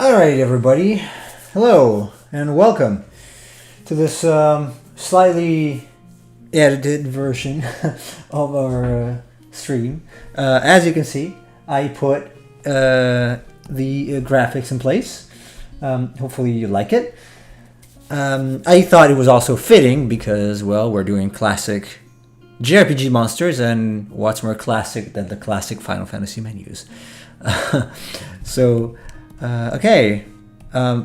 Alright, everybody. Hello, and welcome to this slightly edited version of our stream. As you can see, I put the graphics in place. Hopefully you like it. I thought it was also fitting because, well, we're doing classic JRPG monsters, and what's more classic than the classic Final Fantasy menus? Okay.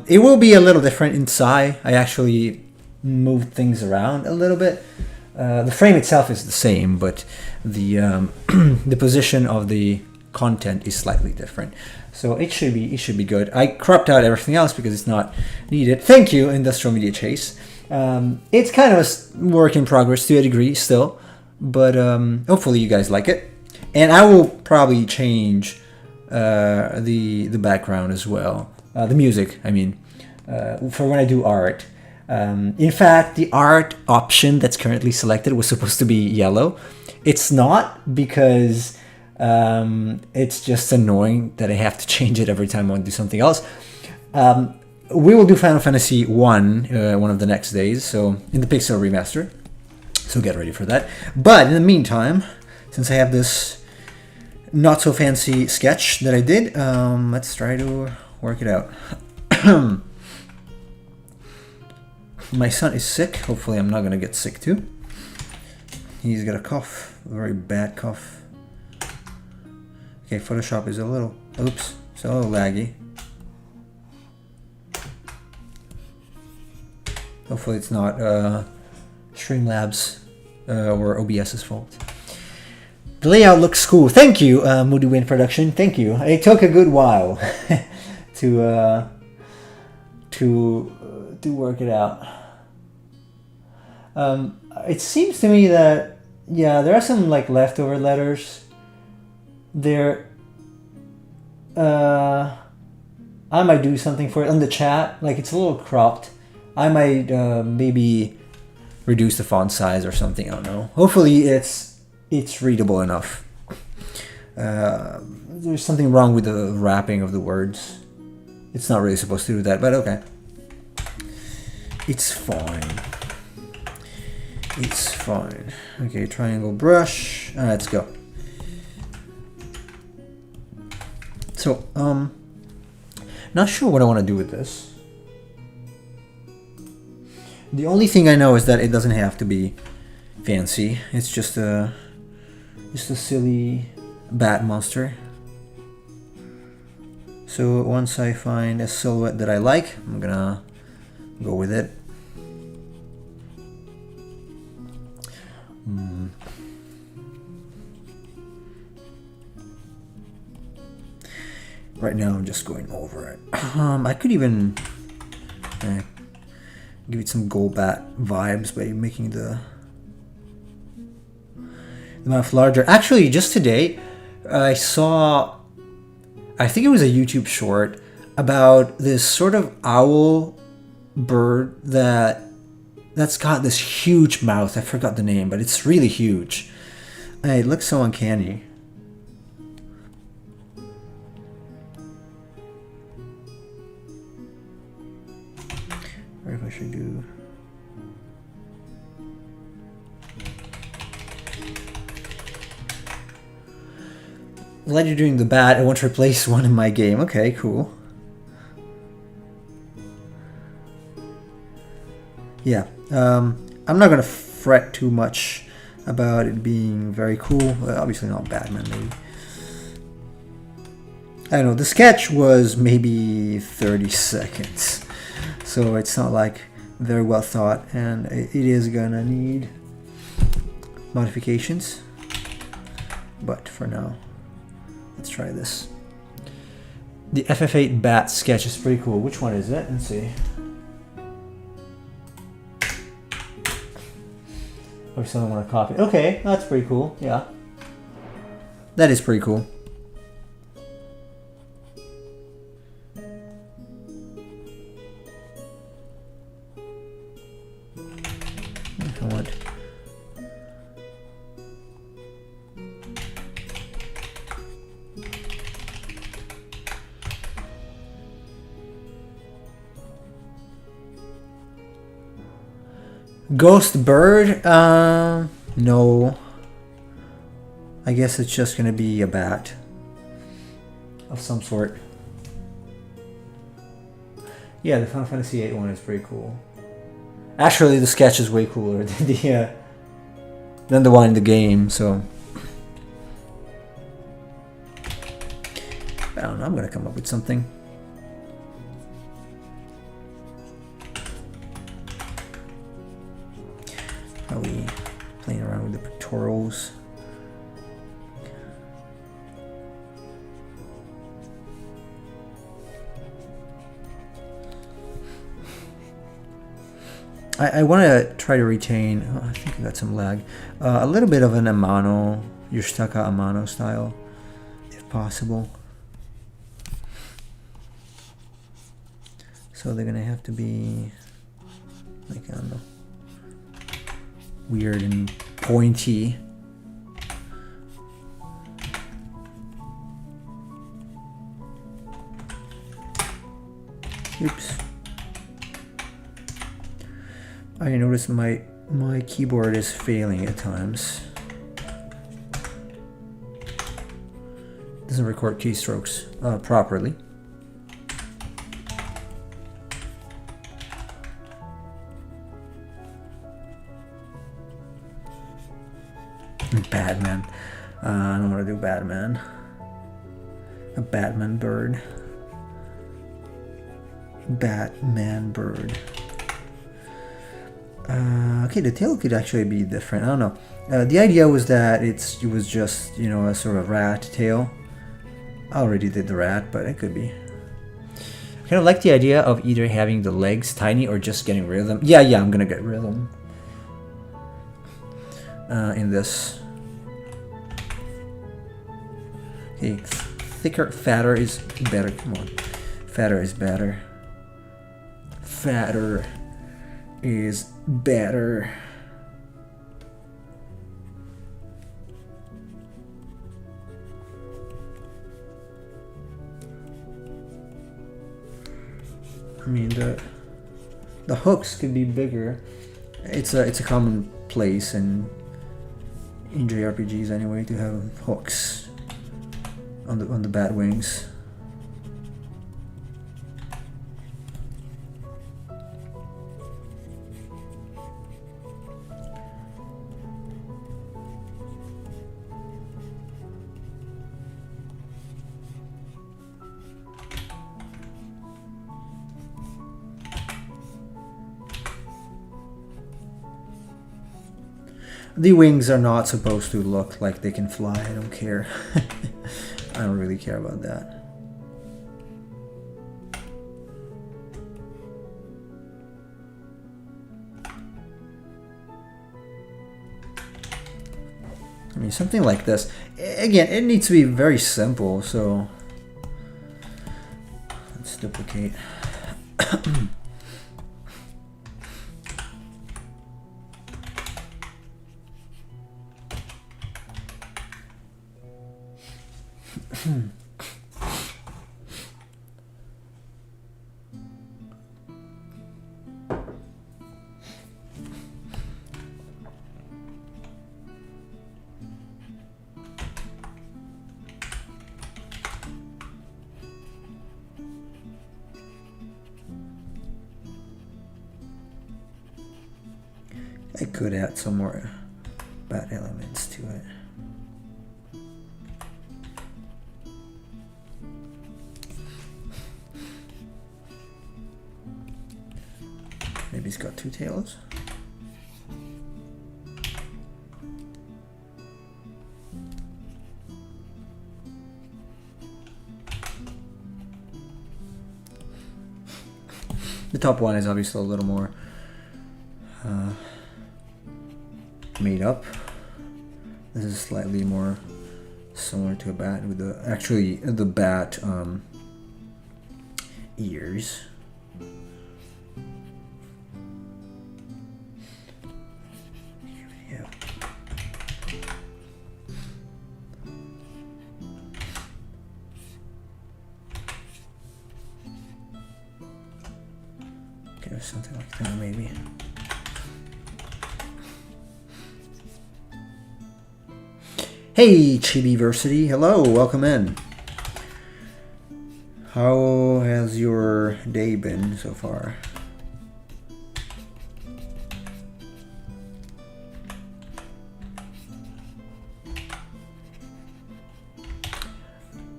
It will be a little different inside. I actually moved things around a little bit. The frame itself is the same, but the the position of the content is slightly different. So it should be good. I cropped out everything else because it's not needed. Thank you, Industrial Media Chase. It's kind of a work in progress to a degree still, but hopefully you guys like it. And I will probably change the background as well, the music. I mean, for when I do art. In fact, the art option that's currently selected was supposed to be yellow. It's not because it's just annoying that I have to change it every time I want to do something else. We will do Final Fantasy 1 one of the next days, so in the Pixel remaster. So get ready for that. But in the meantime, since I have this not so fancy sketch that I did, let's try to work it out. My son is sick. Hopefully I'm not gonna get sick too. He's got a cough, a very bad cough. Okay, Photoshop is a little, oops, it's a little laggy. Hopefully it's not Streamlabs or OBS's fault. The layout looks cool. Thank you, Moody Wind Production. Thank you. It took a good while to work it out. It seems to me that there are some like leftover letters there. I might do something for it on the chat. Like it's a little cropped. I might maybe reduce the font size or something. I don't know. Hopefully it's readable enough. There's something wrong with the wrapping of the words. It's not really supposed to do that, but okay. It's fine. It's fine. Okay, triangle brush. Let's go. So, not sure what I want to do with this. The only thing I know is that it doesn't have to be fancy. It's just a silly bat monster. So once I find a silhouette that I like, I'm gonna go with it. Right now I'm just going over it. I could even give it some gold bat vibes by making the mouth larger. Actually, just today I saw, I think it was a YouTube short about this sort of owl bird that's got this huge mouth. I forgot the name, but it's really huge. It looks so uncanny. Or if I should do. Glad you're doing the bat. I want to replace one in my game. Okay, cool. Yeah, I'm not gonna fret too much about it being very cool. Well, obviously not Batman, maybe. I don't know. The sketch was maybe 30 seconds, so it's not like very well thought, and it is gonna need modifications. But for now, let's try this. The FF8 bat sketch is pretty cool. Which one is it? Let's see. Or someone want to copy. Okay, that's pretty cool. Yeah. That is pretty cool. I want. Ghost bird? No. I guess it's just gonna be a bat of some sort. Yeah, the Final Fantasy VIII one is pretty cool. Actually, the sketch is way cooler than the one in the game. So I don't know. I'm gonna come up with something. Are we playing around with the pictorials? I want to try to retain, I think I got some lag, a little bit of an Amano, Yoshitaka Amano style, if possible. So they're going to have to be, like, I don't know, weird and pointy. Oops. I noticed my keyboard is failing at times. Doesn't record keystrokes properly. Batman. I don't want to do Batman. A Batman bird. Batman bird. Okay, the tail could actually be different. I don't know. The idea was that it was just, you know, a sort of rat tail. I already did the rat, but it could be. I kind of like the idea of either having the legs tiny or just getting rid of them. Yeah, I'm gonna get rid of them. In this. Okay, thicker, fatter is better. Come on. Fatter is better. Fatter is better. I mean, the hooks could be bigger. It's a common place in JRPGs anyway to have hooks on the bat wings. The wings are not supposed to look like they can fly. I don't care. I don't really care about that. I mean, something like this. Again, it needs to be very simple, so let's duplicate. I could add some more bat elements to it. Maybe he's got two tails. The top one is obviously a little more made up. This is slightly more similar to a bat with the bat ears. Yeah. Okay, something like that maybe. Hey, Chibiversity. Hello, welcome in. How has your day been so far?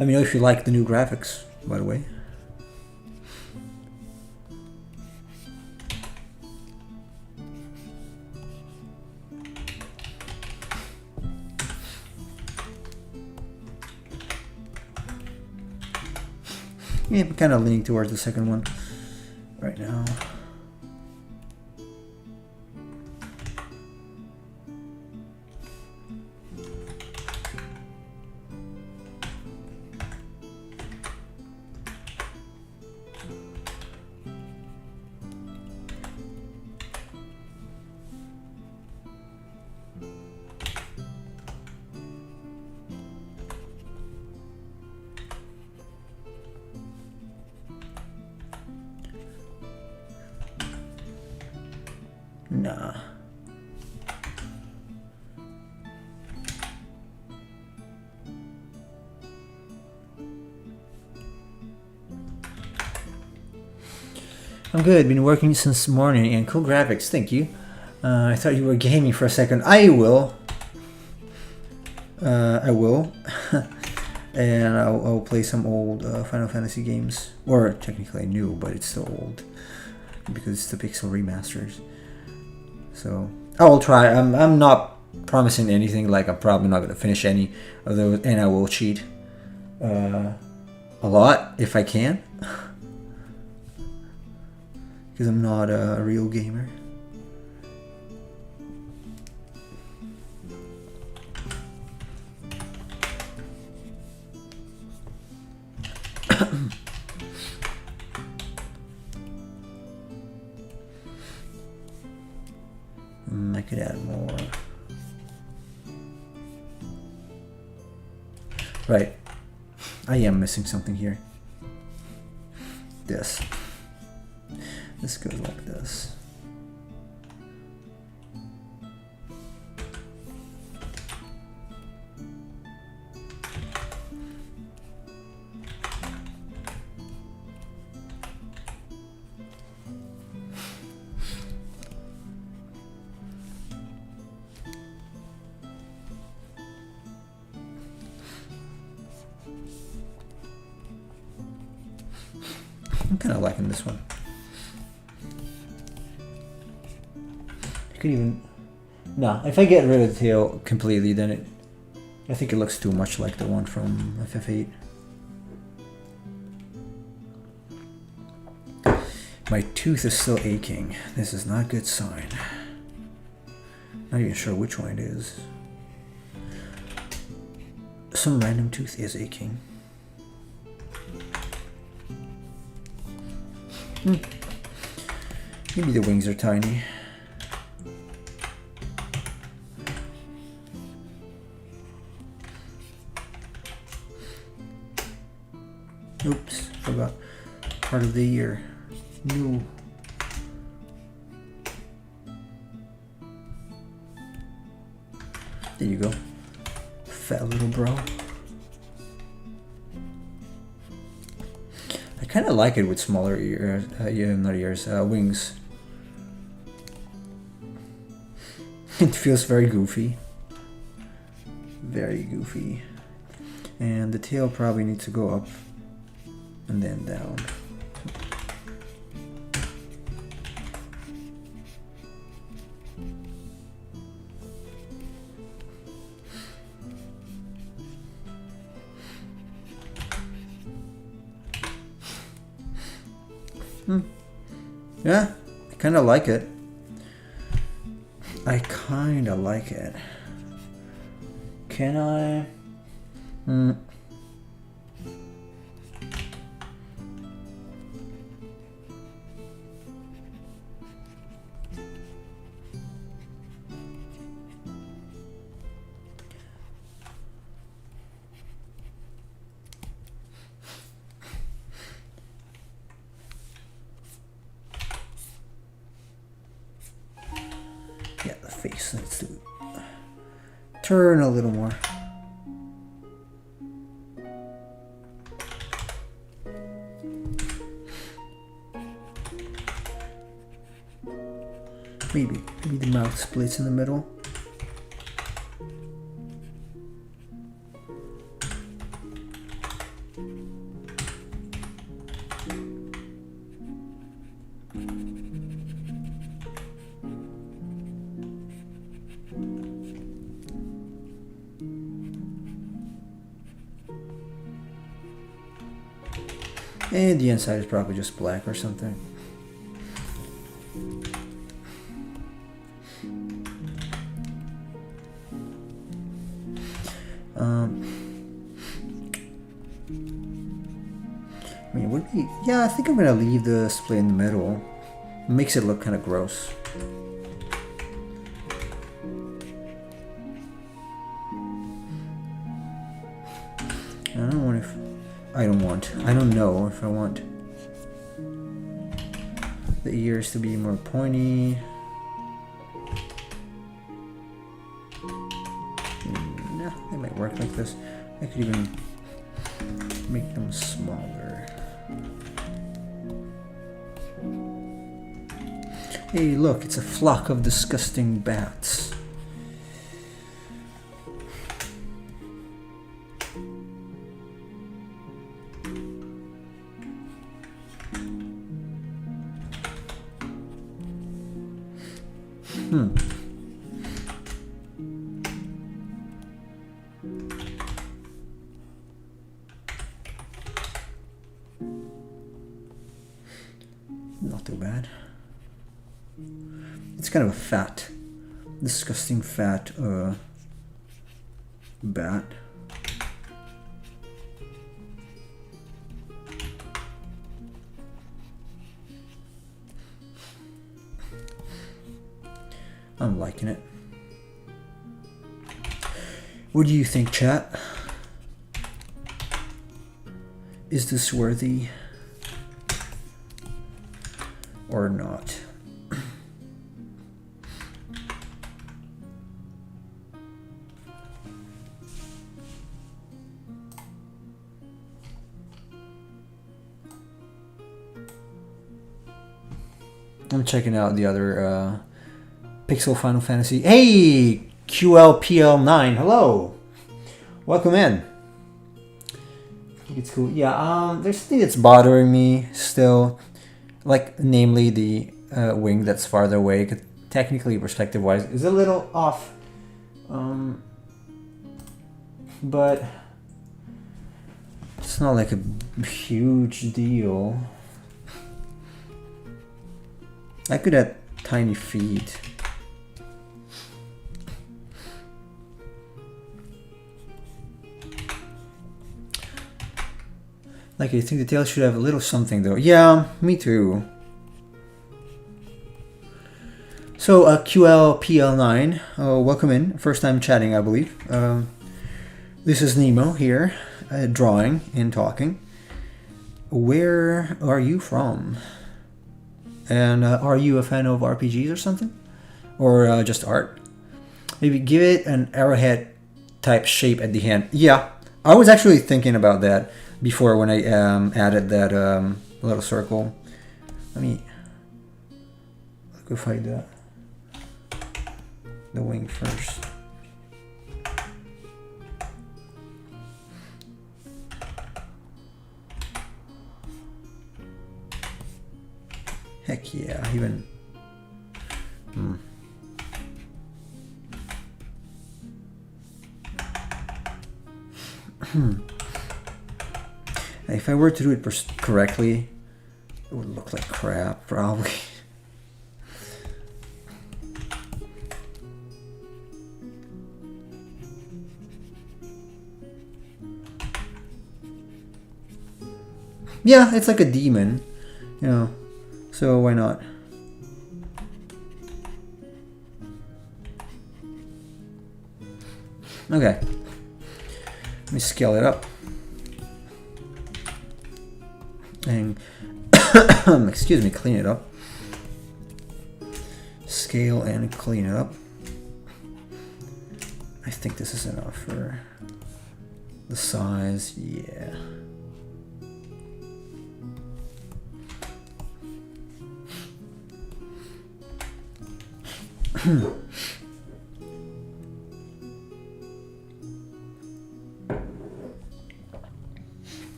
Let me know if you like the new graphics, by the way. Yeah, I'm kind of leaning towards the second one right now. Nah. I'm good. Been working since morning and cool graphics. Thank you. I thought you were gaming for a second. I will. I will. And I'll play some old Final Fantasy games. Or technically new, but it's still old. Because it's the Pixel remasters. So I will try. I'm not promising anything. Like I'm probably not gonna finish any of those, and I will cheat a lot if I can, because I'm not a real gamer. I could add more. Right. I am missing something here. This. This goes like this. I'm kind of liking this one. I could even... No, if I get rid of the tail completely, then I think it looks too much like the one from FF8. My tooth is still aching. This is not a good sign. Not even sure which one it is. Some random tooth is aching. Maybe the wings are tiny. Oops, forgot part of the ear. No. There you go. Fat little bro. I kind of like it with smaller ears, not ears, wings. It feels very goofy. Very goofy. And the tail probably needs to go up and then down. Yeah, I kind of like it. I kind of like it. Can I? Yeah, the face needs to turn a little more. Maybe the mouth splits in the middle. And the inside is probably just black or something. I mean, would be, yeah, I think I'm gonna leave the split in the middle. It makes it look kind of gross. I don't want if I don't know if I want the ears to be more pointy. Nah, they might work like this. I could even make them smaller. Hey, look, it's a flock of disgusting bats. Not too bad. It's kind of a fat, disgusting fat bat. I'm liking it. What do you think, chat? Is this worthy or not? I'm checking out the other Pixel Final Fantasy. Hey, QLPL9. Hello. Welcome in. I think it's cool. Yeah, there's something that's bothering me still. Like, namely the wing that's farther away. Technically, perspective-wise, is a little off. But it's not like a huge deal. I could have tiny feet. Like, I think the tail should have a little something though. Yeah, me too. So, QLPL9, welcome in. First time chatting, I believe. This is Nemo here, drawing and talking. Where are you from? And are you a fan of RPGs or something? Or just art? Maybe give it an arrowhead type shape at the hand. Yeah, I was actually thinking about that before when I added that little circle. Let me go find the wing first. Heck yeah, even... If I were to do it correctly, it would look like crap, probably. Yeah, it's like a demon, you know. So why not? Okay. Let me scale it up. And excuse me, clean it up. Scale and clean it up. I think this is enough for the size, yeah.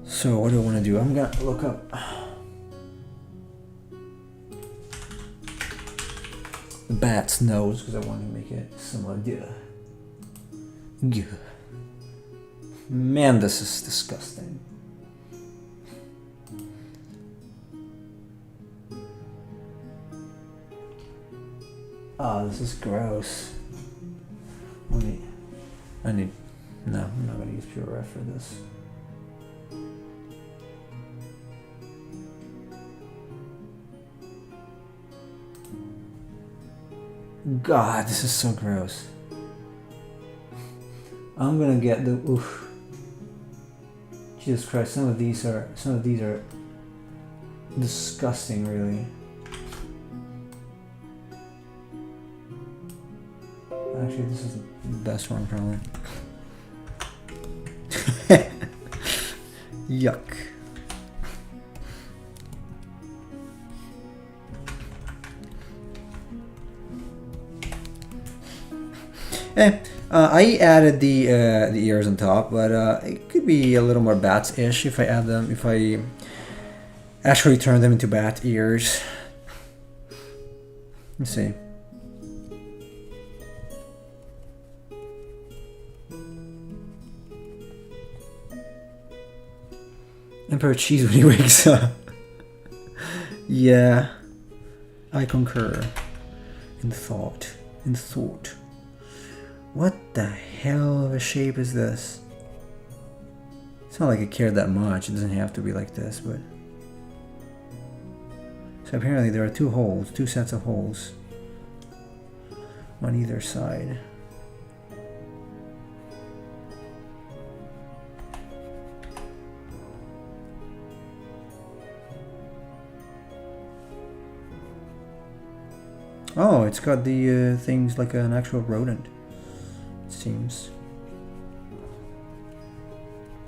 So what do I want to do? I'm gonna look up the bat's nose because I want to make it similar. Yeah. Man, this is disgusting. Oh, this is gross. No, I'm not gonna use Pure Ref for this. God, this is so gross. I'm gonna get the oof. Jesus Christ, some of these are disgusting, really. Actually, this is the best one, probably. Yuck. I added the ears on top, but it could be a little more bats-ish if I add them. If I actually turn them into bat ears. Let's see. Emperor Cheese when he wakes up. Yeah, I concur. In thought. What the hell of a shape is this? It's not like I care that much. It doesn't have to be like this, but... So apparently there are two sets of holes. On either side. Oh, it's got the things like an actual rodent. Seems.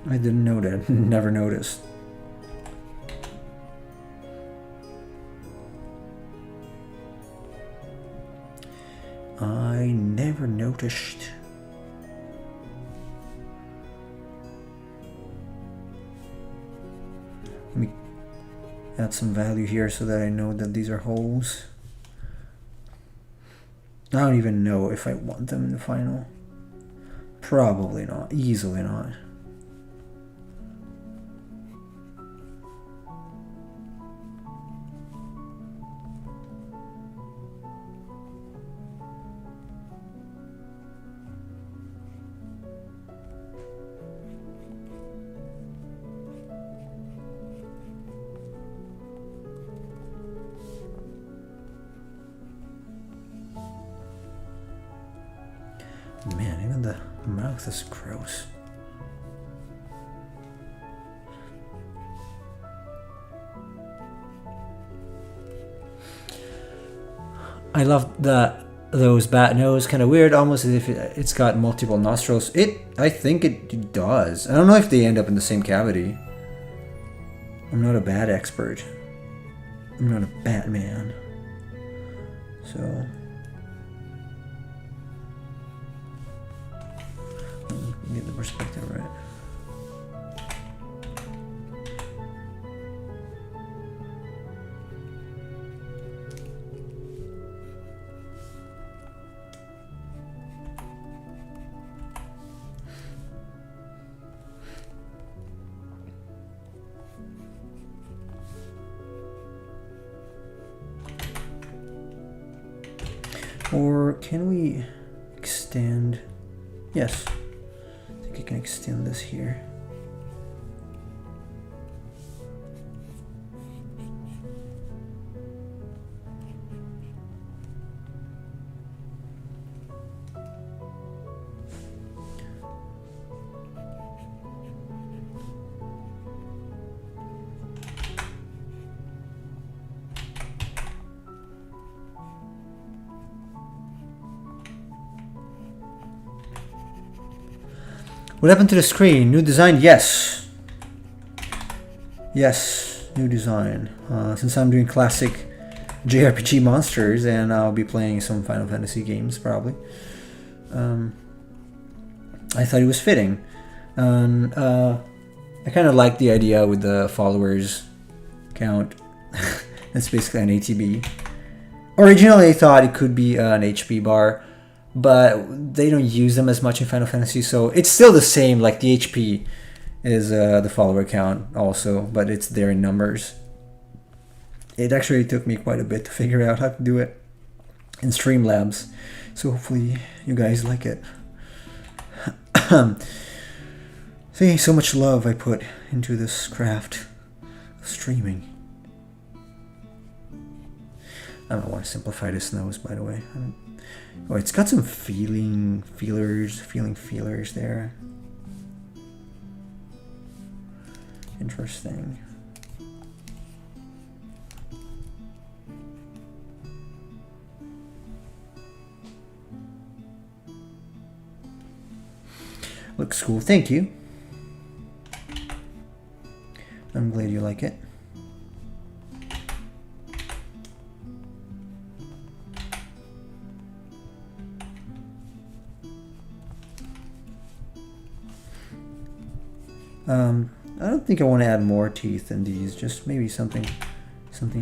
I didn't know that. Never noticed. I never noticed. Let me add some value here so that I know that these are holes. I don't even know if I want them in the final. Probably not. Easily not. Man, even the mouth is gross. I love those bat nose, kind of weird, almost as if it's got multiple nostrils. I think it does. I don't know if they end up in the same cavity. I'm not a bat expert. I'm not a Batman. So... get the perspective right. Or can we extend? Yes. I can extend this here. What happened to the screen? New design? Yes. Yes. New design. Since I'm doing classic JRPG monsters, and I'll be playing some Final Fantasy games probably. I thought it was fitting. And I kind of like the idea with the followers count. It's basically an ATB. Originally I thought it could be an HP bar, but they don't use them as much in Final Fantasy, so it's still the same. Like the HP is the follower count also, but it's there in numbers. It actually took me quite a bit to figure out how to do it in Streamlabs, so hopefully you guys like it. See, so much love I put into this craft of streaming. I don't want to simplify this nose, by the way. Oh, it's got some feeling feelers there. Interesting. Looks cool, thank you. I'm glad you like it. I don't think I want to add more teeth in these, just maybe something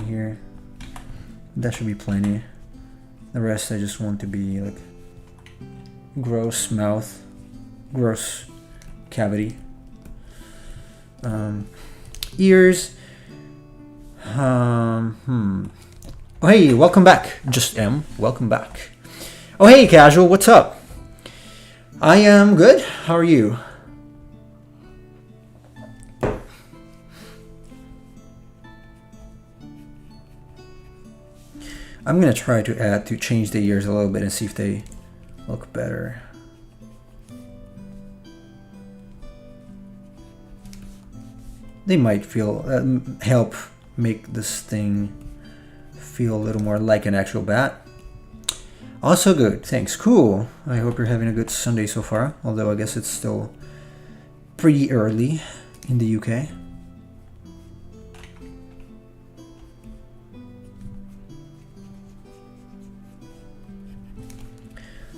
here. That should be plenty. The rest I just want to be like gross mouth, gross cavity. Ears. Oh, hey, welcome back. Just M, welcome back. Oh, hey, Casual, what's up? I am good. How are you? I'm gonna try to change the ears a little bit and see if they look better. They might feel help make this thing feel a little more like an actual bat. Also good, thanks. Cool. I hope you're having a good Sunday so far, although I guess it's still pretty early in the UK.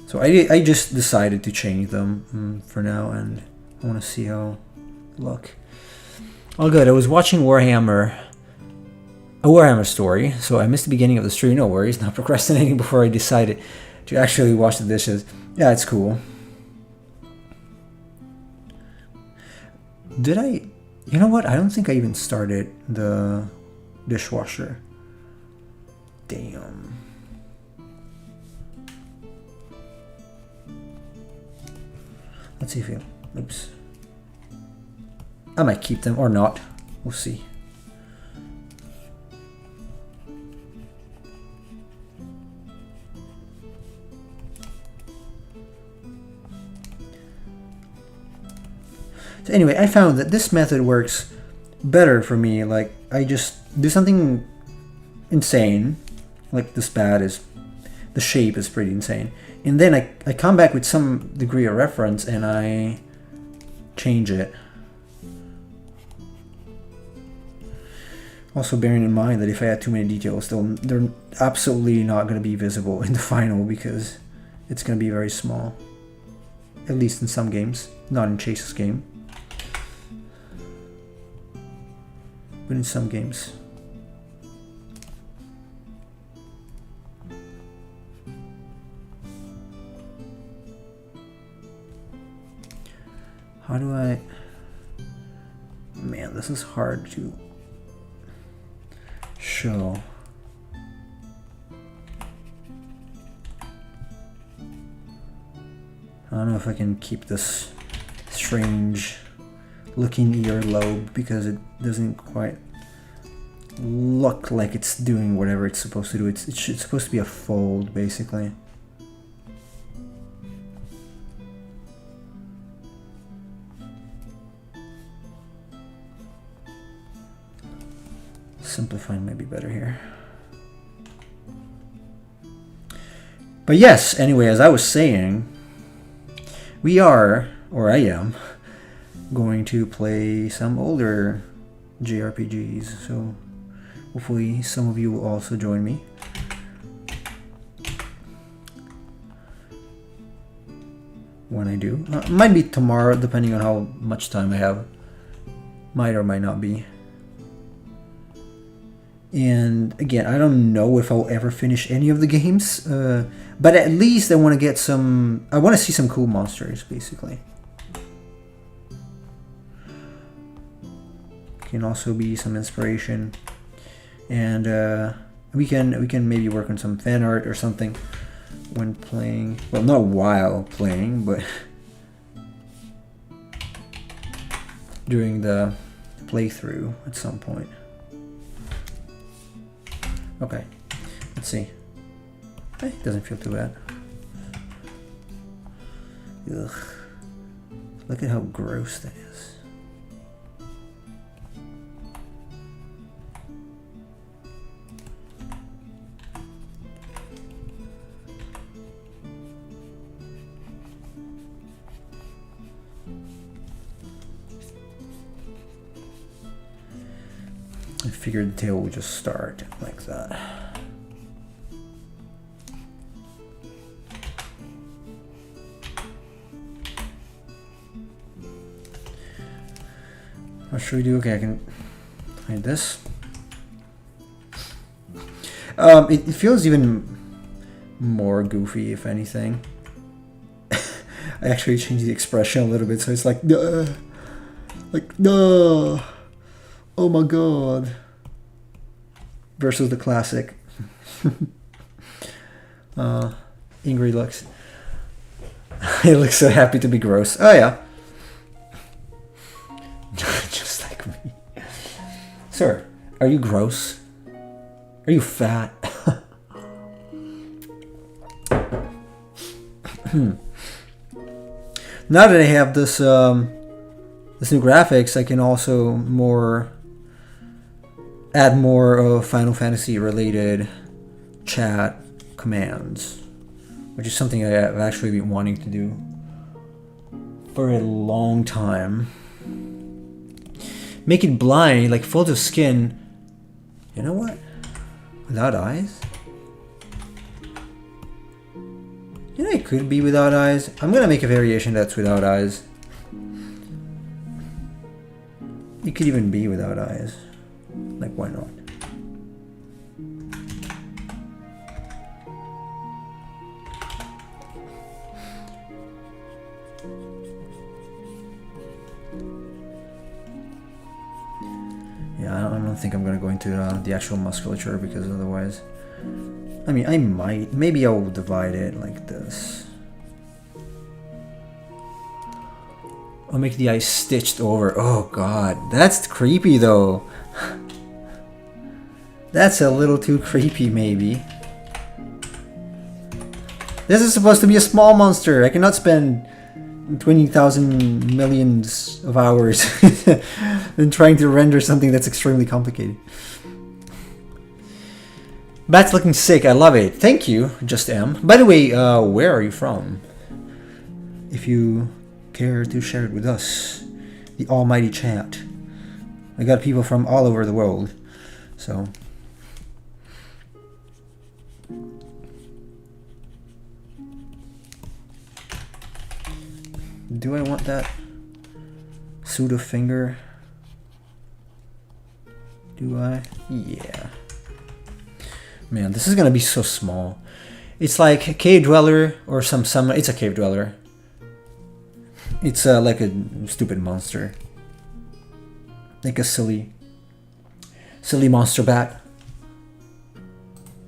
So I just decided to change them for now, and I want to see how they look. All good. I was watching a Warhammer story, so I missed the beginning of the stream. No worries, not procrastinating before I decided to actually wash the dishes. Yeah, it's cool. Did I? You know what? I don't think I even started the dishwasher. Damn. Let's see if it. Oops. I might keep them or not. We'll see. So anyway, I found that this method works better for me. Like, I just do something insane. Like this bat is, the shape is pretty insane. And then I come back with some degree of reference and I change it. Also bearing in mind that if I add too many details, they're absolutely not going to be visible in the final because it's going to be very small. At least in some games, not in Chase's game. But in some games. How do I... Man, this is hard to show. I don't know if I can keep this strange looking earlobe because it doesn't quite look like it's doing whatever it's supposed to do. It's supposed to be a fold, basically. Simplifying might be better here. But yes, anyway, as I was saying, we are, or I am, going to play some older JRPGs, so hopefully some of you will also join me. When I do. Might be tomorrow, depending on how much time I have. Might or might not be. And again, I don't know if I'll ever finish any of the games, but at least I want to get some... I want to see some cool monsters, basically. Can also be some inspiration. And we can maybe work on some fan art or something when playing. Well, not while playing, but during the playthrough at some point. Okay, let's see. It doesn't feel too bad. Ugh. Look at how gross that is. I figured the tail would just start like that. What should we do? Okay, I can hide this. It feels even more goofy, if anything. I actually changed the expression a little bit, so it's like, duh. Like, duh. Oh my god. Versus the classic. Ingrid looks. He looks so happy to be gross. Oh yeah. Just like me. Sir, are you gross? Are you fat? Now that I have this this new graphics, I can also add more Final Fantasy related chat commands, which is something I've actually been wanting to do for a long time. Make it blind, like full of skin. You know what? Without eyes? You know, it could be without eyes. I'm gonna make a variation that's without eyes. It could even be without eyes. Like, why not? Yeah, I don't think I'm gonna go into the actual musculature, because otherwise... I mean, I might. Maybe I'll divide it like this. I'll make the eyes stitched over. Oh god, that's creepy though. That's a little too creepy, maybe. This is supposed to be a small monster. I cannot spend 20,000 millions of hours in trying to render something that's extremely complicated. Bat's looking sick. I love it. Thank you, Just M. By the way, where are you from? If you care to share it with us, the almighty chat. I got people from all over the world, so... Do I want that pseudo finger? Do I? Yeah. Man, this is gonna be so small. It's like a cave dweller or some summon. It's a cave dweller. It's like a stupid monster. Like a silly monster bat.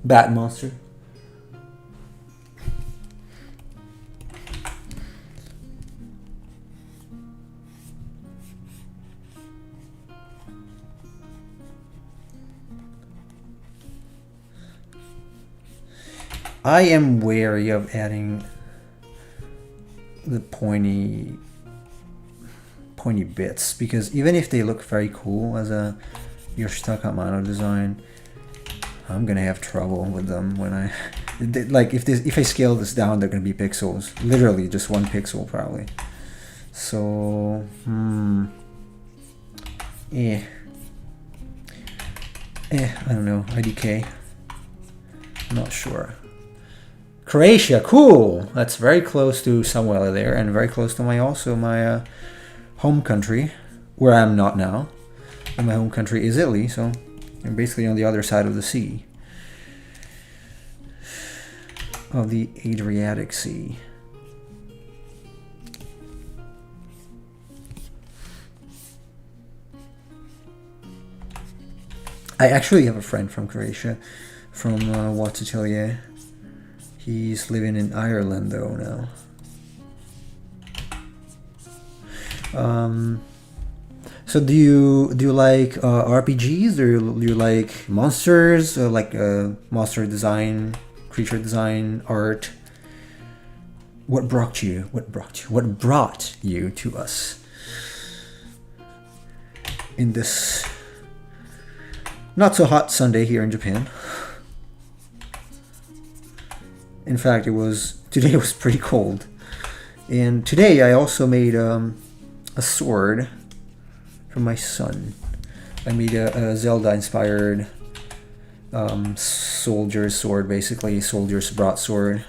Bat monster. I am wary of adding the pointy bits, because even if they look very cool as a Yoshitaka Amano design, I'm gonna have trouble with them when I like if I scale this down, they're gonna be pixels, literally just 1 pixel probably. So yeah, IDK. Not sure. Croatia, cool. That's very close to somewhere there, and very close to my home country, where I'm not now. And my home country is Italy, so I'm basically on the other side of the sea, of the Adriatic Sea. I actually have a friend from Croatia, from Watts Atelier. He's living in Ireland though now. So do you like RPGs, or do you like monsters, or like monster design, creature design, art? What brought you to us in this not so hot Sunday here in Japan? In fact, today was pretty cold. And today I also made a sword for my son. I made a Zelda-inspired soldier's sword, basically soldier's broadsword.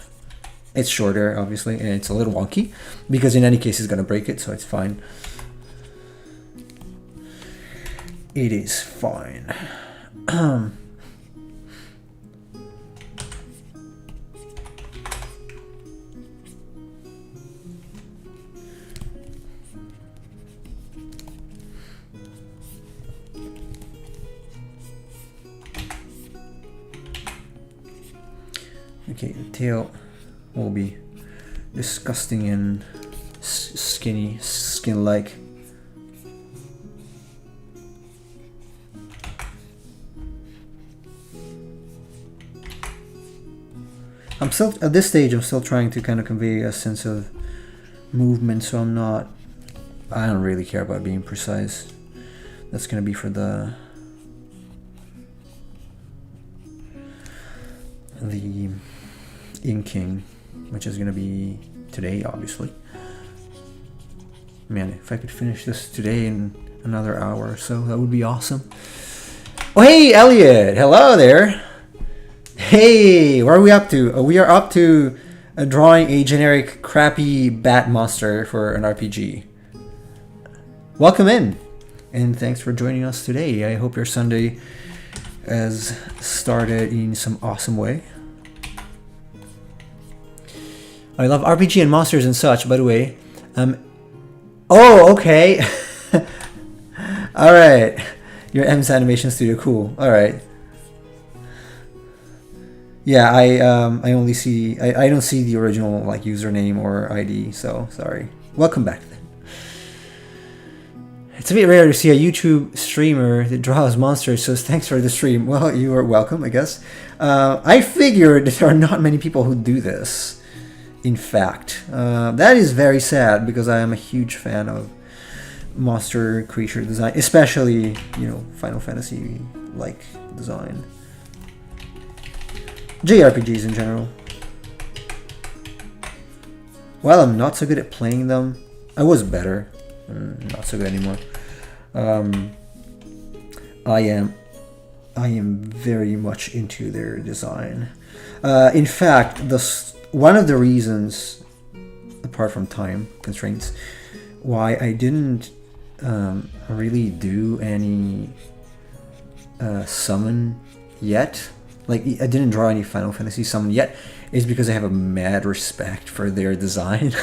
It's shorter, obviously, and it's a little wonky because in any case it's gonna break it, so it's fine. It is fine. Okay, the tail will be disgusting and skin-like. I'm still, at this stage, I'm still trying to kind of convey a sense of movement, so I don't really care about being precise. That's gonna be for the inking, which is gonna be today, obviously. Man, if I could finish this today in another hour or so, that would be awesome. Oh, hey, Elliot! Hello there! Hey, what are we up to? We are up to drawing a generic crappy bat monster for an RPG. Welcome in, and thanks for joining us today. I hope your Sunday has started in some awesome way. I love RPG and monsters and such, by the way. Oh, okay. Alright. Your M's Animation Studio, cool. Alright. Yeah, I only see, I don't see the original like username or ID, so sorry. Welcome back then. It's a bit rare to see a YouTube streamer that draws monsters, so thanks for the stream. Well, you are welcome, I guess. I figured that there are not many people who do this, in fact. That is very sad, because I am a huge fan of monster creature design, especially, you know, Final Fantasy-like design. JRPGs in general. While I'm not so good at playing them, I was better. Not so good anymore. I am very much into their design. In fact, one of the reasons, apart from time constraints, why I didn't really do any summon yet, like I didn't draw any Final Fantasy summon yet, is because I have a mad respect for their design.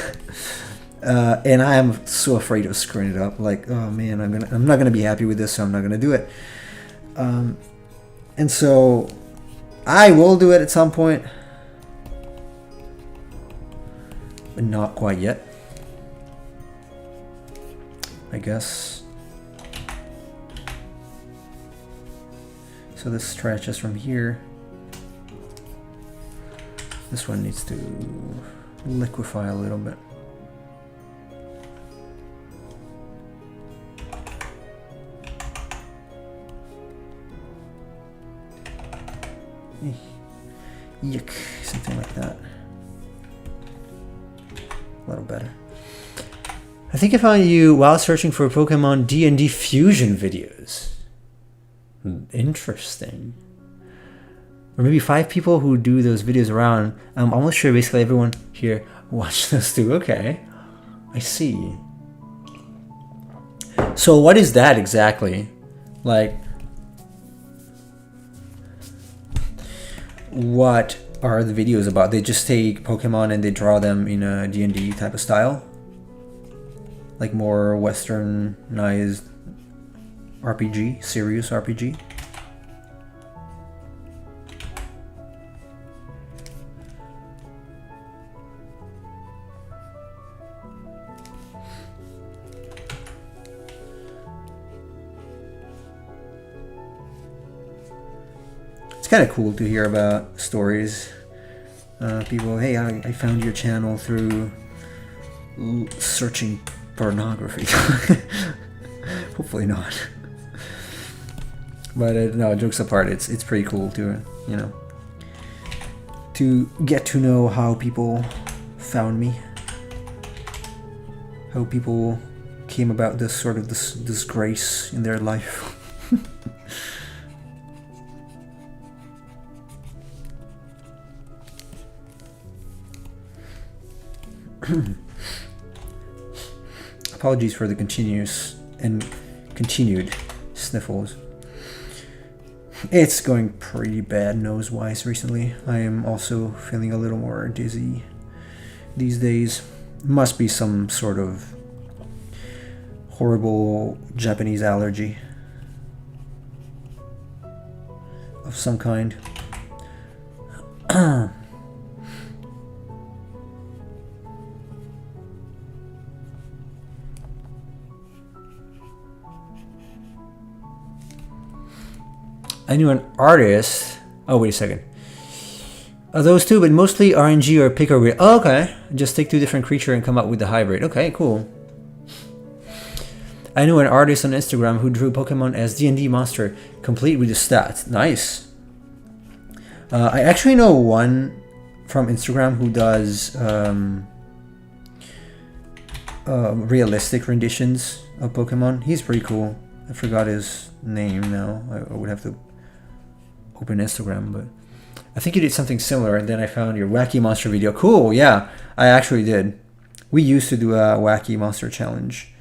And I am so afraid of screwing it up. Like, oh man, I'm not gonna be happy with this, so I'm not gonna do it. And so I will do it at some point, but not quite yet, I guess. So this stretches from here. This one needs to liquefy a little bit. Yuck, something like that. A little better. I think I found you while searching for Pokemon D&D Fusion videos. Interesting. or maybe 5 people who do those videos around. I'm almost sure basically everyone here watched those too. Okay, I see. So what is that exactly? Like, what are the videos about? They just take Pokemon and they draw them in a D&D type of style? Like more westernized RPG, serious RPG? It's kind of cool to hear about stories. People, hey, I found your channel through searching pornography. Hopefully not. But no, jokes apart, it's pretty cool to, you know, to get to know how people found me, how people came about this sort of this disgrace in their life. Apologies for the continued sniffles. It's going pretty bad nose-wise recently. I am also feeling a little more dizzy these days. Must be some sort of horrible Japanese allergy of some kind. I knew an artist. Oh, wait a second. Those two, but mostly RNG or pick or read. Oh, okay. Just take 2 different creatures and come up with the hybrid. Okay, cool. I knew an artist on Instagram who drew Pokemon as D&D monster, complete with the stats. Nice. I actually know one from Instagram who does realistic renditions of Pokemon. He's pretty cool. I forgot his name now. I would have to open Instagram, but I think you did something similar, and then I found your wacky monster video. Cool, yeah, I actually did. We used to do a wacky monster challenge.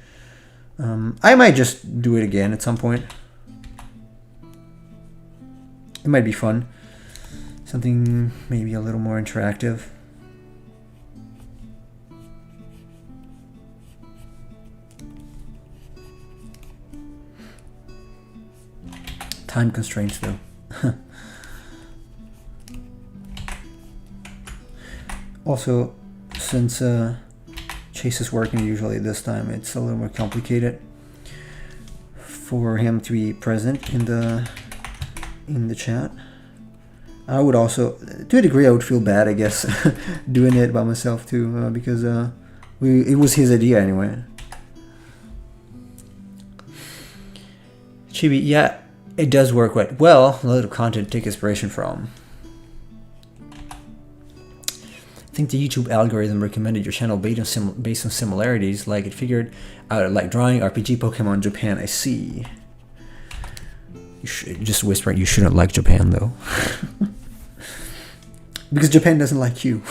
I might just do it again at some point. It might be fun. Something maybe a little more interactive. Time constraints though. Also, since Chase is working usually this time, it's a little more complicated for him to be present in the chat. I would also, to a degree, I would feel bad, I guess, doing it by myself too, because it was his idea anyway. Chibi, yeah, it does work quite well. A little content to take inspiration from. I think the YouTube algorithm recommended your channel based on similarities, like it figured out like drawing RPG Pokemon in Japan. I see. You should, just whispering, you shouldn't like Japan though. Because Japan doesn't like you.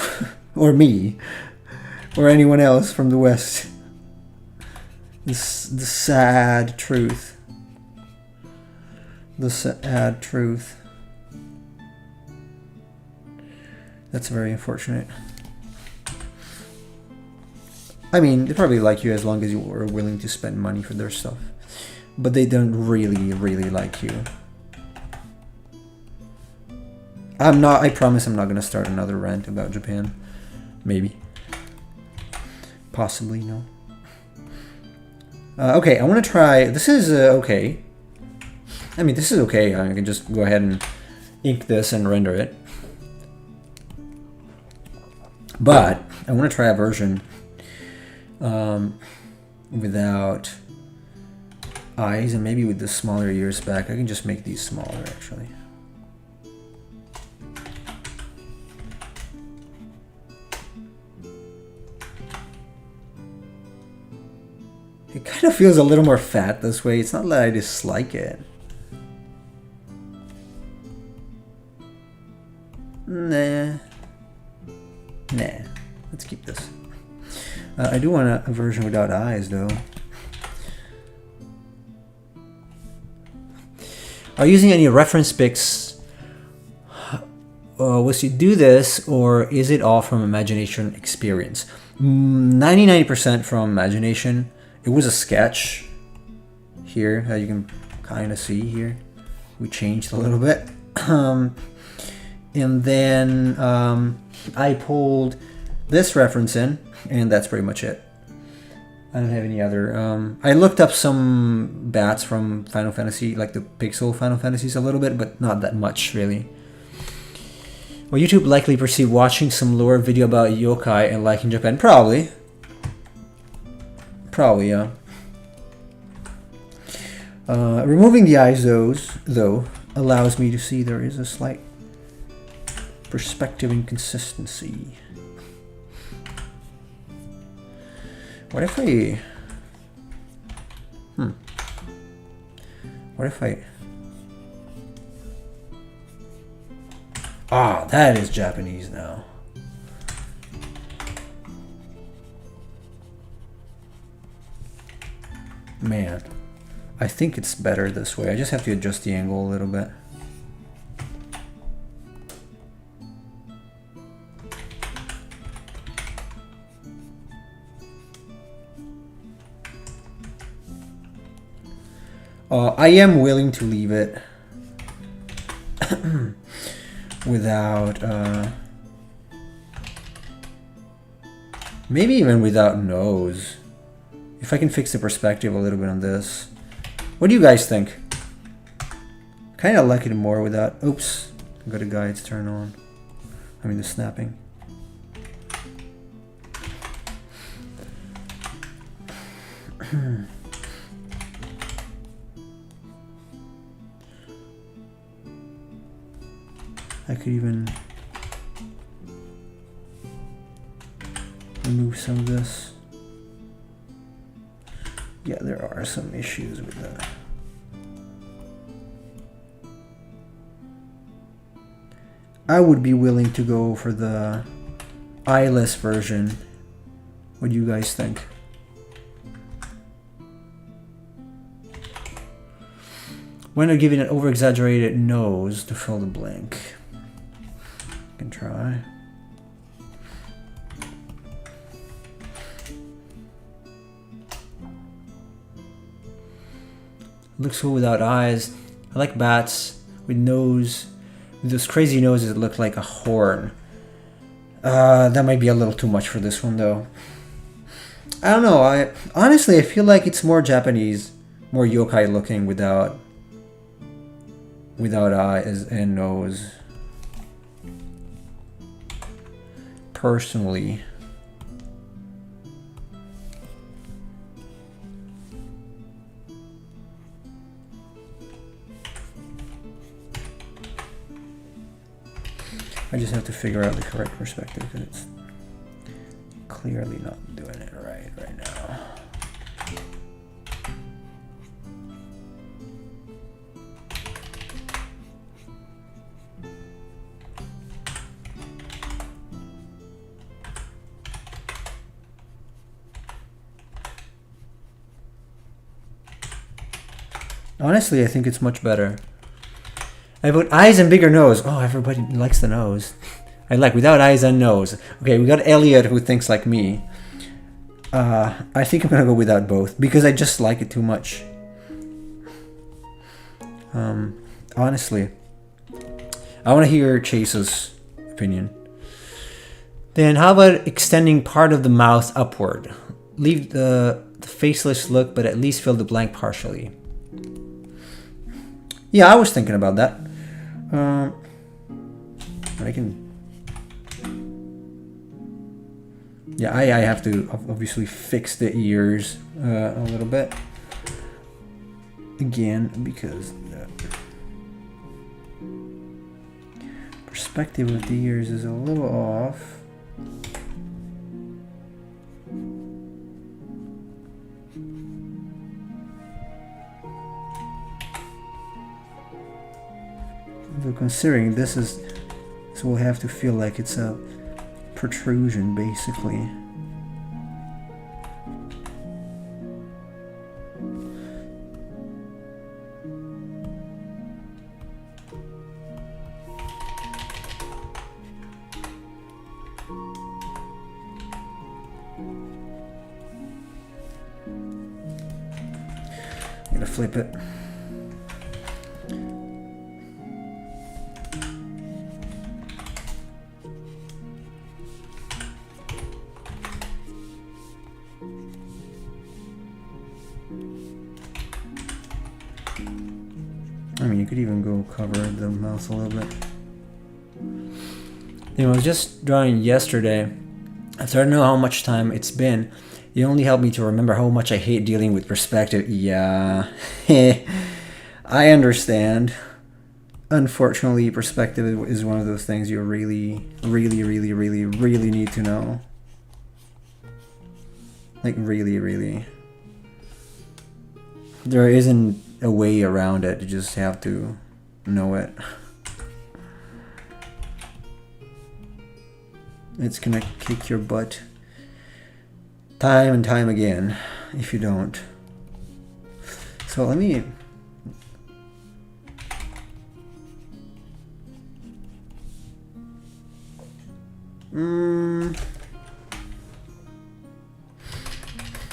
Or me. Or anyone else from the West. This the sad truth. The sad truth. That's very unfortunate. I mean, they probably like you as long as you were willing to spend money for their stuff. But they don't really, really like you. I promise I'm not gonna start another rant about Japan. Maybe. Possibly, no. Okay, I want to try... This is okay. I mean, this is okay. I can just go ahead and ink this and render it. But I want to try a version without eyes and maybe with the smaller ears back. I can just make these smaller, actually. It kind of feels a little more fat this way. It's not that I dislike it. Nah. Let's keep this. I do want a version without eyes, though. Are you using any reference pics? Was you do this, or is it all from imagination experience? 99% from imagination. It was a sketch here, that you can kind of see here. We changed a little bit. And then I pulled this reference in, and that's pretty much it. I don't have any other. I looked up some bats from Final Fantasy, like the Pixel Final Fantasies a little bit, but not that much really. Well, YouTube likely perceived watching some lore video about yokai and liking Japan. Probably, yeah. Removing the eyes, though, allows me to see there is a slight perspective inconsistency. What if I... What if I... Ah, that is Japanese now. Man, I think it's better this way. I just have to adjust the angle a little bit. I am willing to leave it without, maybe even without nose. If I can fix the perspective a little bit on this. What do you guys think? Kind of like it more without, oops, I've got a guides turn on. I mean the snapping. I could even remove some of this. Yeah, there are some issues with that. I would be willing to go for the eyeless version. What do you guys think? When they're giving an over-exaggerated nose to fill the blank. Can try. Looks cool without eyes. I like bats with nose. With those crazy noses that look like a horn. That might be a little too much for this one though. I don't know. Honestly I feel like it's more Japanese, more yokai looking without eyes and nose. Personally. I just have to figure out the correct perspective because it's clearly not doing it right now. Honestly, I think it's much better. I put eyes and bigger nose. Oh, everybody likes the nose. I like without eyes and nose. Okay, we got Elliot who thinks like me. I think I'm gonna go without both because I just like it too much. Honestly, I want to hear Chase's opinion. Then how about extending part of the mouth upward? Leave the faceless look, but at least fill the blank partially. Yeah, I was thinking about that. I can... Yeah, I have to obviously fix the ears a little bit. Again, because the perspective of the ears is a little off. So considering this is So we'll have to feel like it's a protrusion, basically. I'm gonna flip it. I mean, you could even go cover the mouth a little bit. You know, I was just drawing yesterday. After I know how much time it's been, it only helped me to remember how much I hate dealing with perspective. Yeah, I understand. Unfortunately, perspective is one of those things you really need to know. Like, really. There isn't a way around it. You just have to know it. It's gonna kick your butt time and time again if you don't. So let me... I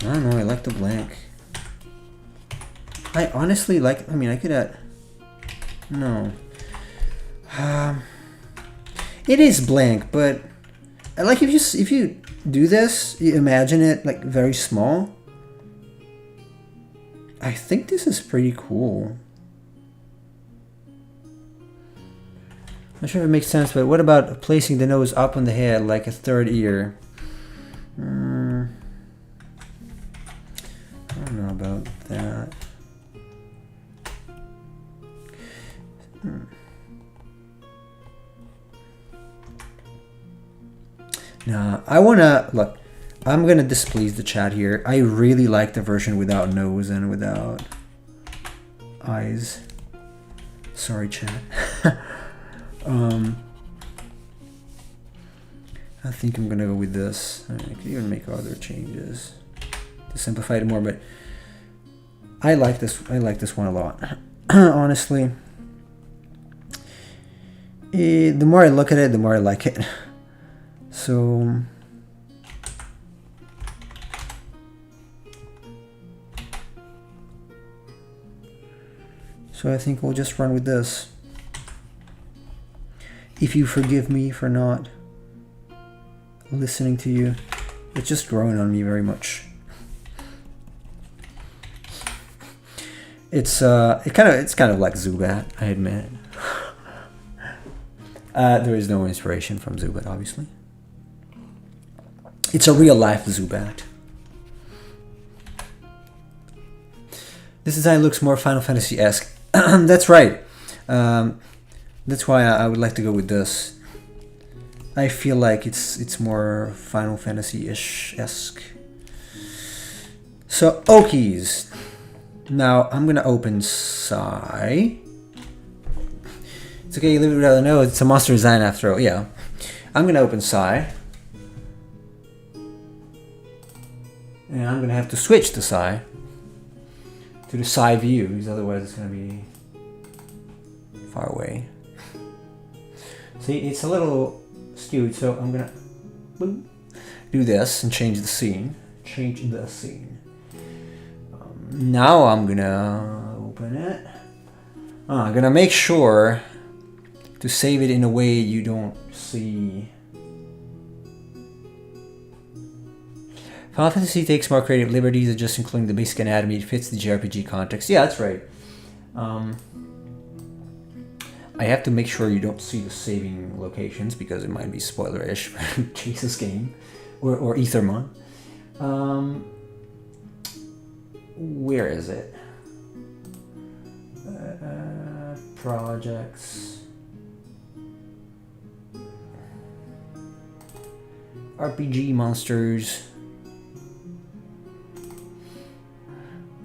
don't know, I like the blank. I honestly like, I mean, I could add... No. It is blank, but I like if you do this, you imagine it like very small. I think this is pretty cool. Not sure if it makes sense, but what about placing the nose up on the head like a third ear? I don't know about that. Nah, I wanna look. I'm gonna displease the chat here. I really like the version without nose and without eyes. Sorry, chat. I think I'm gonna go with this. I could even make other changes to simplify it more, but I like this. I like this one a lot. Honestly, the more I look at it, the more I like it. So I think we'll just run with this. If you forgive me for not listening to you, it's just growing on me very much. It's kind of like Zubat, I admit. There is no inspiration from Zubat, obviously. It's a real life Zubat. This design looks more Final Fantasy-esque. That's right. That's why I would like to go with this. I feel like it's more Final Fantasy-ish-esque. So, Okies. Now, I'm going to open Psy. It's okay, you leave it without a nose. It's a monster design after all. Yeah. I'm going to open Psy. And I'm going to have to switch to Psy. To the side view, because otherwise it's going to be far away. See, it's a little skewed, so I'm going to do this and change the scene. Now I'm going to open it. I'm going to make sure to save it in a way you don't see. Final Fantasy takes more creative liberties than just including the basic anatomy. It fits the JRPG context. Yeah, that's right. I have to make sure you don't see the saving locations because it might be spoiler-ish for Jesus game or Ethermon. Where is it? Projects. RPG monsters.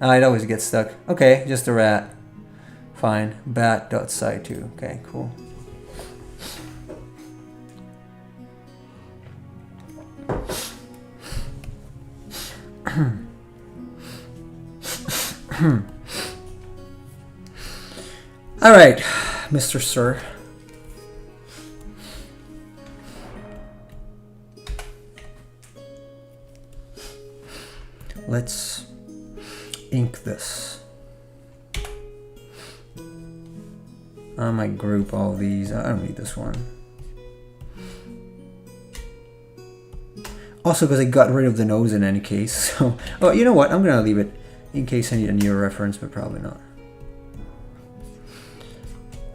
It always gets stuck. Okay, just a rat. Fine. Bat.sci2. Okay, cool. All right, Mr. Sir. Let's ink this. I might group all these. I don't need this one. Also, because I got rid of the nose in any case. So, oh, you know what? I'm gonna leave it in case I need a new reference, but probably not.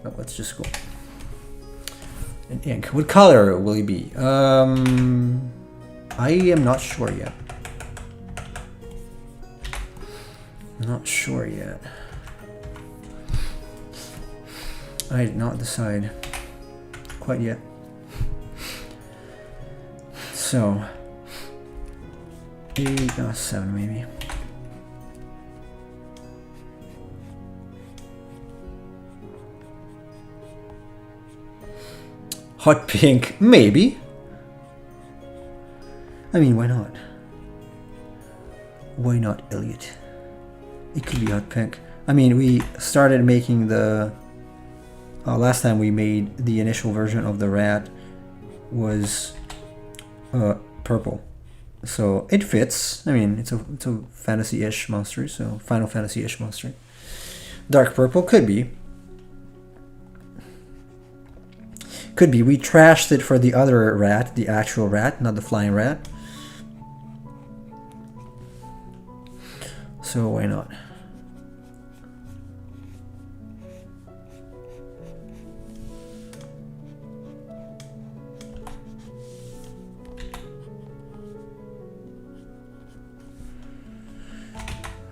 But let's just go. An ink. What color will it be? I am not sure yet. Not sure yet. I did not decide quite yet. So 8, 7 maybe. Hot pink, maybe. I mean, why not? Why not, Elliot? It could be hot pink. I mean, we started making the... last time we made the initial version of the rat was purple. So it fits. I mean, it's a fantasy-ish monster, so Final Fantasy-ish monster. Dark purple could be. Could be. We trashed it for the other rat, the actual rat, not the flying rat. So why not?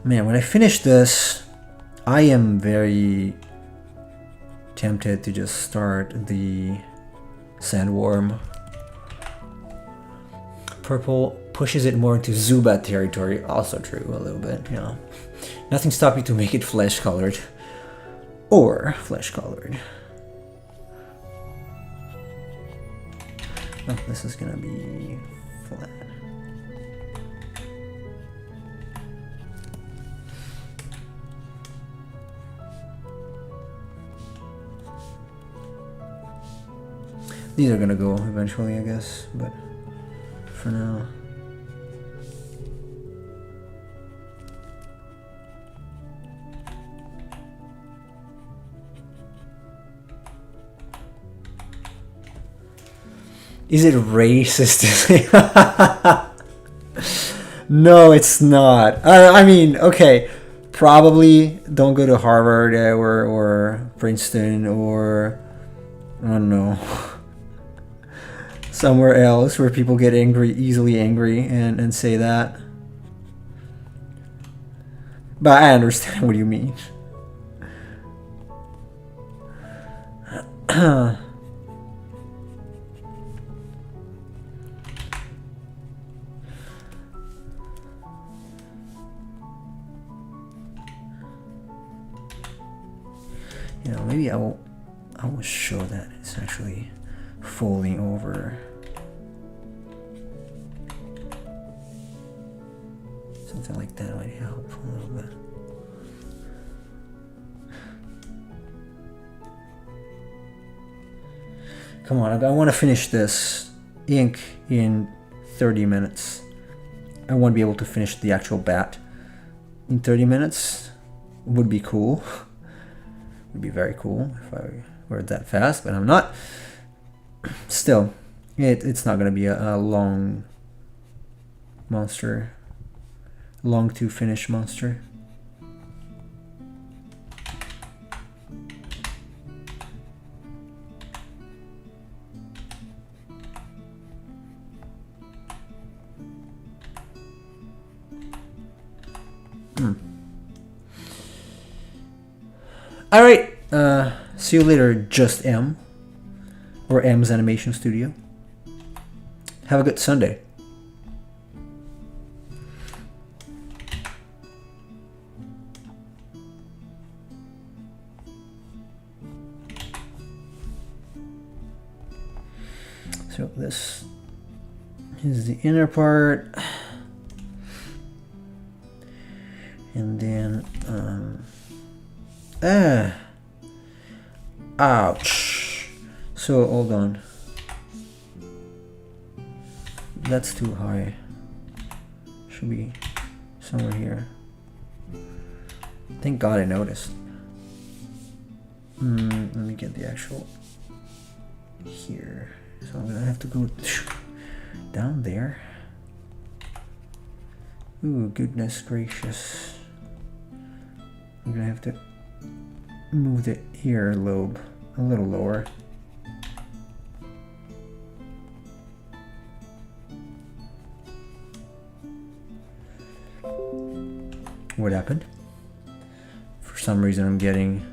Man, when I finish this, I am very tempted to just start the sandworm. Purple pushes it more into Zubat territory. Also true, a little bit, you know. Nothing stopped me to make it flesh-colored. Or flesh-colored. Oh, this is gonna be flat. These are gonna go eventually, I guess, but for now. Is it racist to say? No, it's not. I mean, okay, probably don't go to Harvard or Princeton or I don't know. Somewhere else where people get easily angry and say that. But I understand what you mean. You know, maybe I will show that it's actually folding over. Something like that might help a little bit. Come on, I want to finish this ink in 30 minutes. I want to be able to finish the actual bat in 30 minutes. Would be cool. Would be very cool if I were that fast, but I'm not. Still, it's not going to be a long monster. Long to finish monster. All right. See you later, Just M, or M's Animation Studio. Have a good Sunday. So this is the inner part. Ouch. So hold on. That's too high. Should be somewhere here. Thank God I noticed. Let me get the actual here. So I'm gonna have to go down there. Ooh, goodness gracious. I'm gonna have to move the ear lobe a little lower. What happened? For some reason I'm getting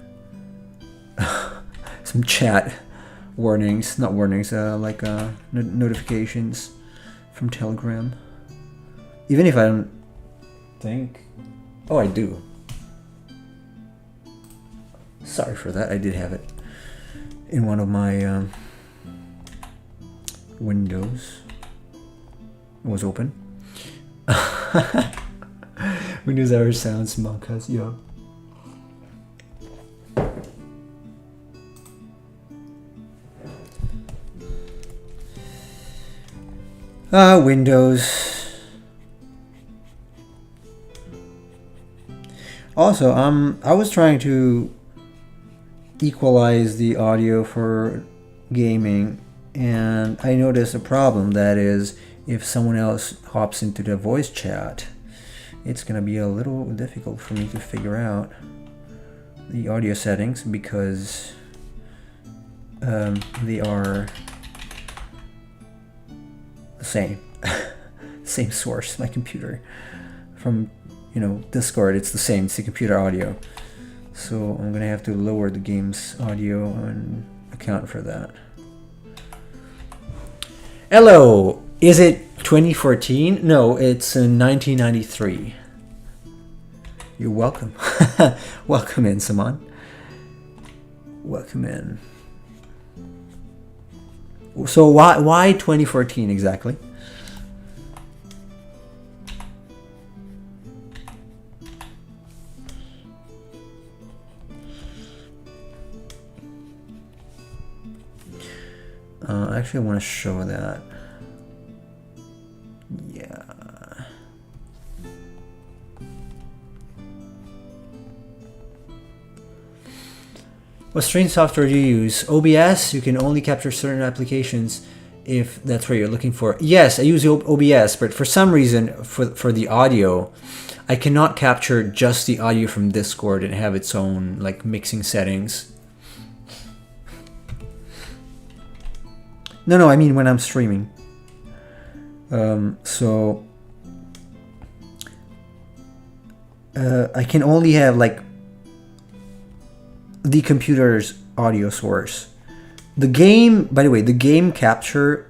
some chat warnings, not warnings, like notifications from Telegram. Even if I don't think... Oh, I do. Sorry for that, I did have it in one of my windows. It was open. Windows ever sounds Monkas, yo. Windows. Also, I was trying to equalize the audio for gaming, and I noticed a problem. That is, if someone else hops into the voice chat, it's gonna be a little difficult for me to figure out the audio settings because they are the same. Same source, my computer. From, you know, Discord, it's the same, it's the computer audio. So I'm gonna have to lower the game's audio and account for that. Hello! Is it 2014? No, it's 1993. You're welcome. Welcome in, Saman. Welcome in. So why 2014 exactly? Actually, I want to show that. Yeah. What stream software do you use? OBS? You can only capture certain applications if that's what you're looking for. Yes, I use OBS, but for some reason, for the audio, I cannot capture just the audio from Discord and have its own like mixing settings. No, I mean when I'm streaming. So I can only have like the computer's audio source. The game, by the way, the game capture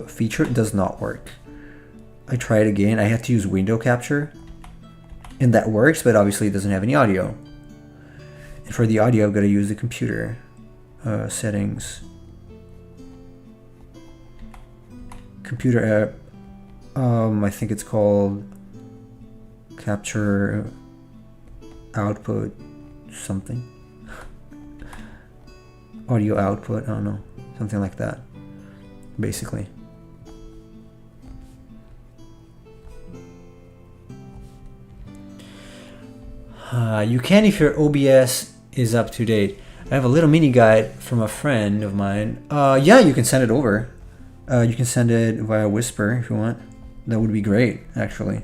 feature does not work. I tried again. I had to use window capture, and that works, but obviously it doesn't have any audio. And for the audio, I've got to use the computer settings. Computer app. I think it's called capture output something. Audio output, I don't know, something like that, basically. You can if your OBS is up to date. I have a little mini guide from a friend of mine. Yeah, you can send it over. You can send it via Whisper if you want. That would be great, actually.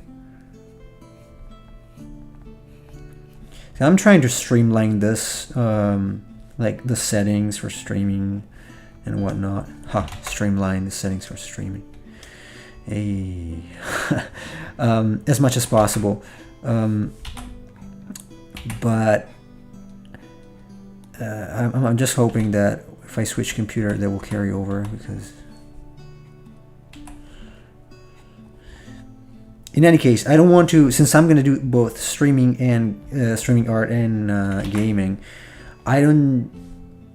So I'm trying to streamline this, like the settings for streaming and whatnot. Streamline the settings for streaming. Hey. As much as possible. But I'm just hoping that if I switch computer, that will carry over, because in any case, I don't want to, since I'm going to do both streaming and streaming art and gaming, I don't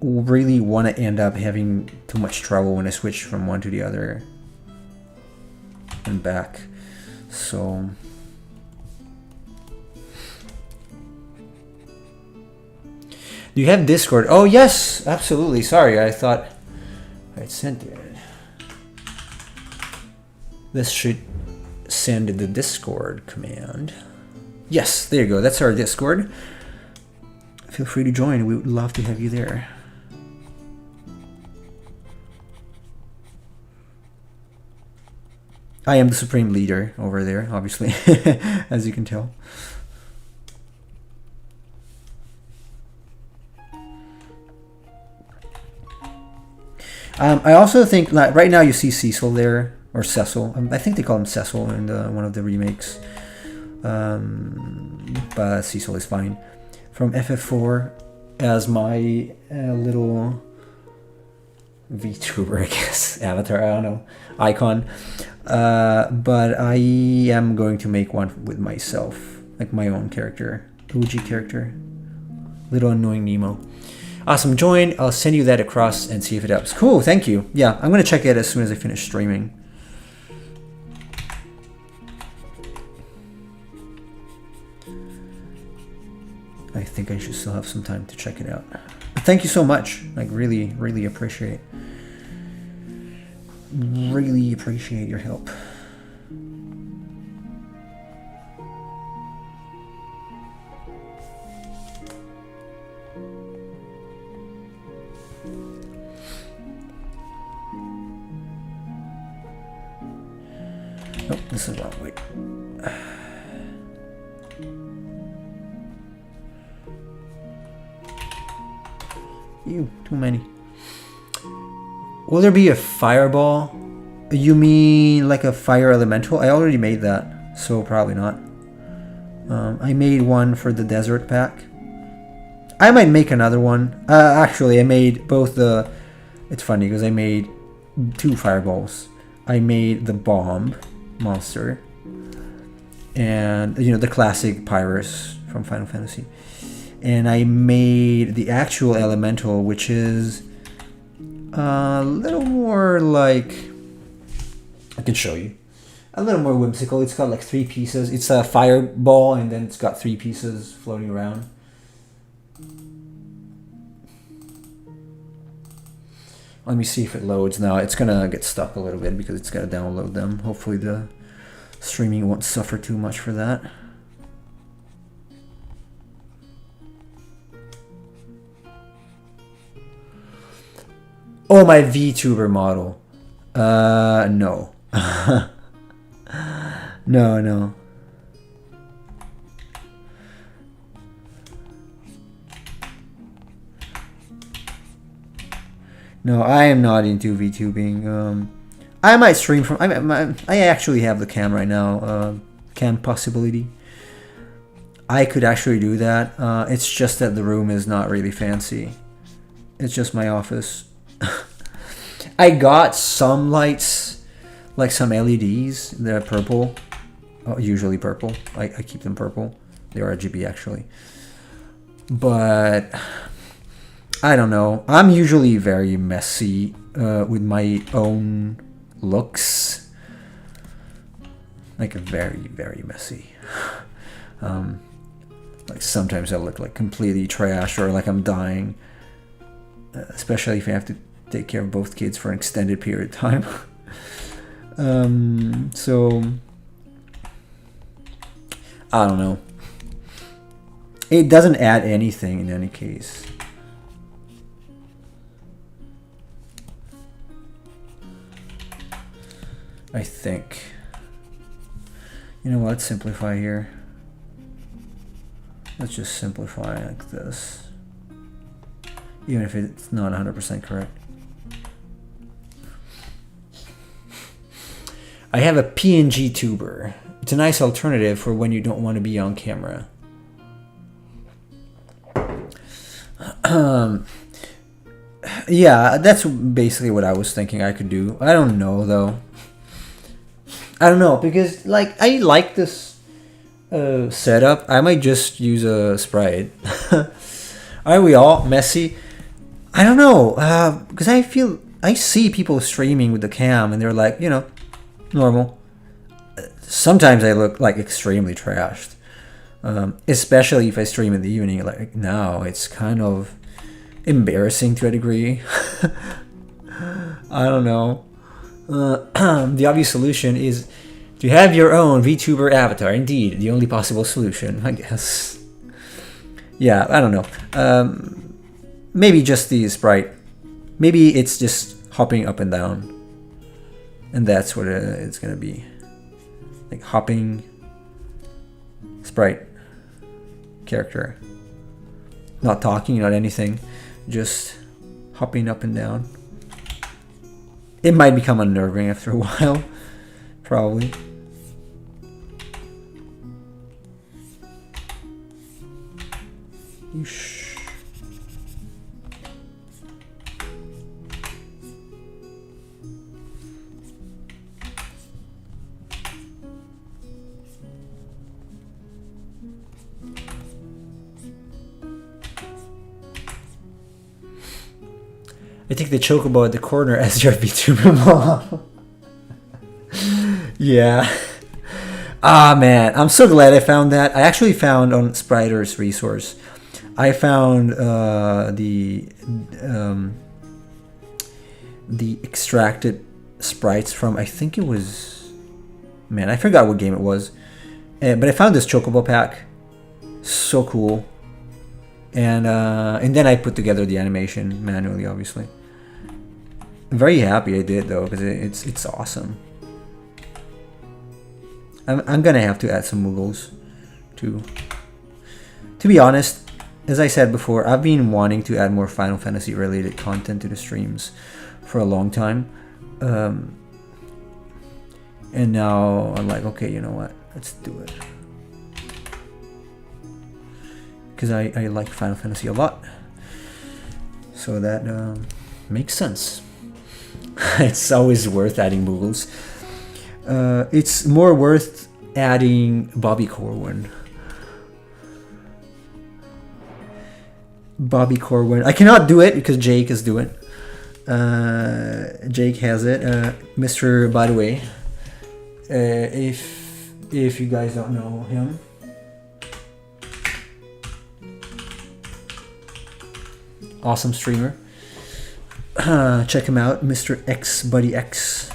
really want to end up having too much trouble when I switch from one to the other and back. So Do you have Discord? Oh yes, absolutely. Sorry, I thought I sent it. This should send the Discord command. Yes, there you go. That's our Discord. Feel free to join. We would love to have you there. I am the supreme leader over there, obviously, as you can tell. I also think, like, right now you see Cecil there, or Cecil. I think they call him Cecil in one of the remakes. But Cecil is fine. From FF4 as my little VTuber, I guess, avatar, I don't know, icon. But I am going to make one with myself, like my own character, OG character, little annoying Nemo. Awesome, join. I'll send you that across and see if it helps. Cool, thank you. Yeah, I'm gonna check it as soon as I finish streaming. I think I should still have some time to check it out. But thank you so much. Like, really, really appreciate. Really appreciate your help. Oh, this is wrong. Wait. Ew, too many. Will there be a fireball? You mean like a fire elemental? I already made that, so probably not. I made one for the desert pack. I might make another one. Actually, I made both the... It's funny because I made 2 fireballs. I made the bomb monster and, you know, the classic Pyrus from Final Fantasy. And I made the actual elemental, which is a little more like... I can show you. A little more whimsical. It's got like 3 pieces. It's a fireball and then it's got 3 pieces floating around. Let me see if it loads now. It's gonna get stuck a little bit because it's gotta download them. Hopefully the streaming won't suffer too much for that. Oh, my VTuber model. No. No. No, I am not into VTubing. I might stream from... I actually have the cam right now. Cam possibility. I could actually do that. It's just that the room is not really fancy. It's just my office. I got some lights, like some LEDs. They're purple. Oh, usually purple. I keep them purple. They're RGB actually. But... I don't know. I'm usually very messy with my own looks. Like very, very messy. Like sometimes I look like completely trash or like I'm dying. Especially if I have to take care of both kids for an extended period of time. So I don't know. It doesn't add anything in any case. I think. You know what? Let's simplify here. Let's just simplify like this. Even if it's not 100% correct. I have a PNG tuber. It's a nice alternative for when you don't want to be on camera. Yeah, that's basically what I was thinking I could do. I don't know though. I don't know, because like I like this setup. I might just use a sprite. Aren't we all messy? I don't know, because I see people streaming with the cam and they're like, you know, normal. Sometimes I look like extremely trashed, especially if I stream in the evening. Like now, it's kind of embarrassing to a degree. I don't know. The obvious solution is to have your own VTuber avatar. Indeed, the only possible solution, I guess. Yeah, I don't know. Maybe just the sprite. Maybe it's just hopping up and down. And that's what it's gonna be. Like hopping sprite character. Not talking, not anything. Just hopping up and down. It might become unnerving after a while. Probably. Yeesh. I take the chocobo at the corner as your VTuber model. Yeah. Ah, man. I'm so glad I found that. I actually found on Spriter's resource. I found the extracted sprites from, I think it was... Man, I forgot what game it was. But I found this chocobo pack. So cool. And then I put together the animation manually, obviously. I'm very happy I did though, because it's awesome. I'm gonna have to add some Moogles too. To be honest, as I said before, I've been wanting to add more Final Fantasy related content to the streams for a long time. And now I'm like, okay, you know what? Let's do it. Because I like Final Fantasy a lot. So that makes sense. It's always worth adding Moogles. It's more worth adding Bobby Corwin. Bobby Corwin. I cannot do it because Jake is doing it. Jake has it. Mr. By the way, if you guys don't know him, awesome streamer. Check him out, Mr. X Buddy X.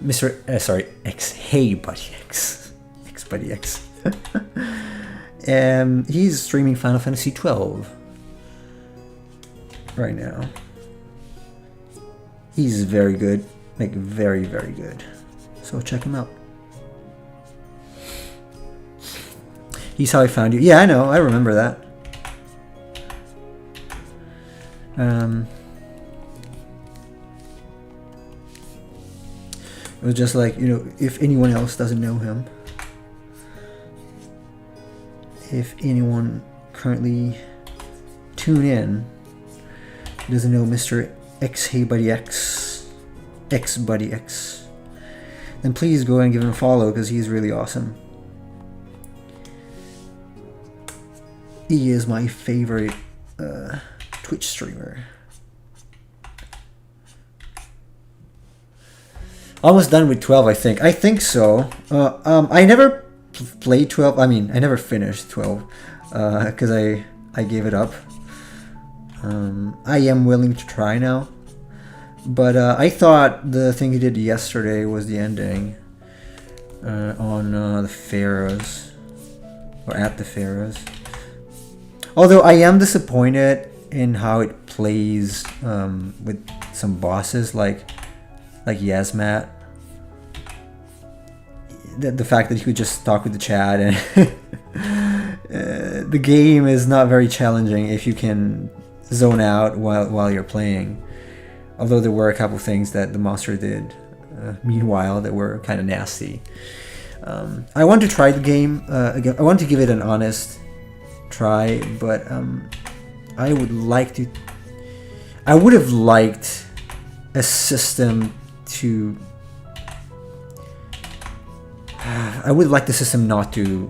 X Hey Buddy X. X Buddy X. He's streaming Final Fantasy 12 right now. He's very good, like very, very good. So check him out. He's how I found you. Yeah, I know. I remember that. It was just like, you know, if anyone else doesn't know him, if anyone currently tune in doesn't know Mr. X Hey Buddy X, X Buddy X, then please go and give him a follow because he's really awesome. He is my favorite Twitch streamer. Almost done with 12, I think. I think so. I never played 12. I mean, I never finished 12 because I gave it up. I am willing to try now, but I thought the thing he did yesterday was the ending on the Pharaohs, or at the Pharaohs. Although I am disappointed in how it plays with some bosses like Yasmat. The fact that you could just talk with the chat and the game is not very challenging if you can zone out while you're playing. Although there were a couple things that the monster did meanwhile that were kind of nasty. I want to try the game again. I want to give it an honest try, but I would have liked a system to I would like the system not to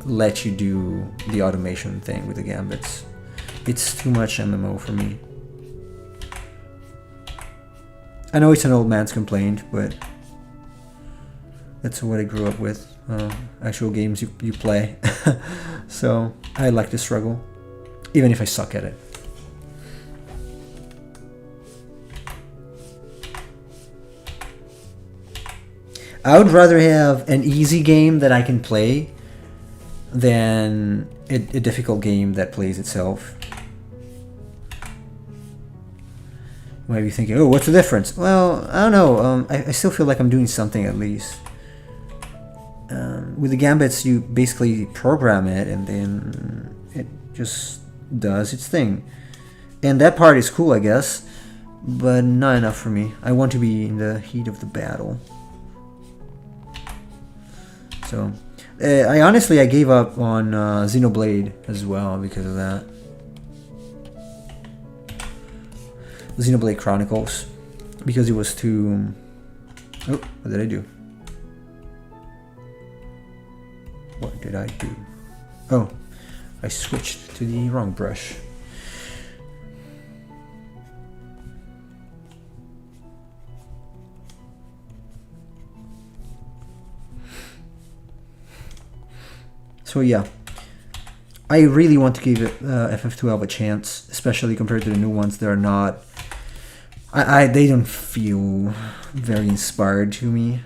let you do the automation thing with the gambits. It's too much MMO for me. I know it's an old man's complaint, but that's what I grew up with. Actual games you play. So I like to struggle. even if I suck at it. I would rather have an easy game that I can play than a difficult game that plays itself. You might be thinking, oh, what's the difference? Well, I don't know. I still feel like I'm doing something at least. With the gambits, you basically program it and then it just does its thing. And that part is cool, I guess, but not enough for me. I want to be in the heat of the battle. So, I gave up on Xenoblade as well because of that. Xenoblade Chronicles, because it was too... Oh, what did I do? What did I do? Oh, I switched to the wrong brush. So yeah, I really want to give it, FF12 a chance, especially compared to the new ones. They're not... they don't feel very inspired to me.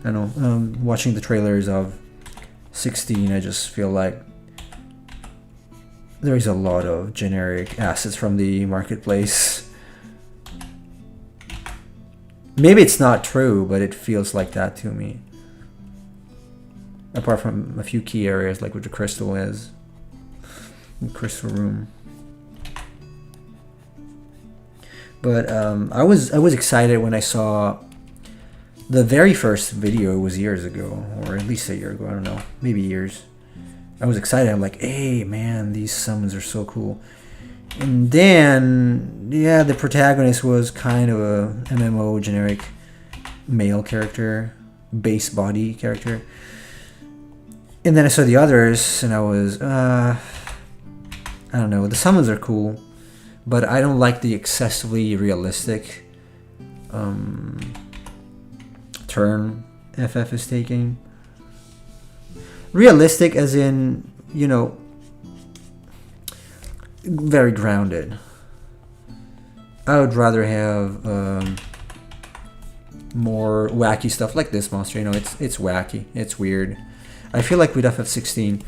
I don't know, watching the trailers of 16, I just feel like there is a lot of generic assets from the marketplace. Maybe it's not true, but it feels like that to me. Apart from a few key areas, like what the crystal is, the crystal room. But I was excited when I saw the very first video. Was years ago, or at least a year ago. I don't know, maybe years. I was excited. I'm like, hey man, these summons are so cool. And then, yeah, the protagonist was kind of a MMO generic male character, base body character. And then I saw the others, and I was, I don't know. The summons are cool, but I don't like the excessively realistic turn FF is taking. Realistic as in, you know, very grounded. I would rather have more wacky stuff like this monster. You know, it's wacky, it's weird. I feel like with FF16,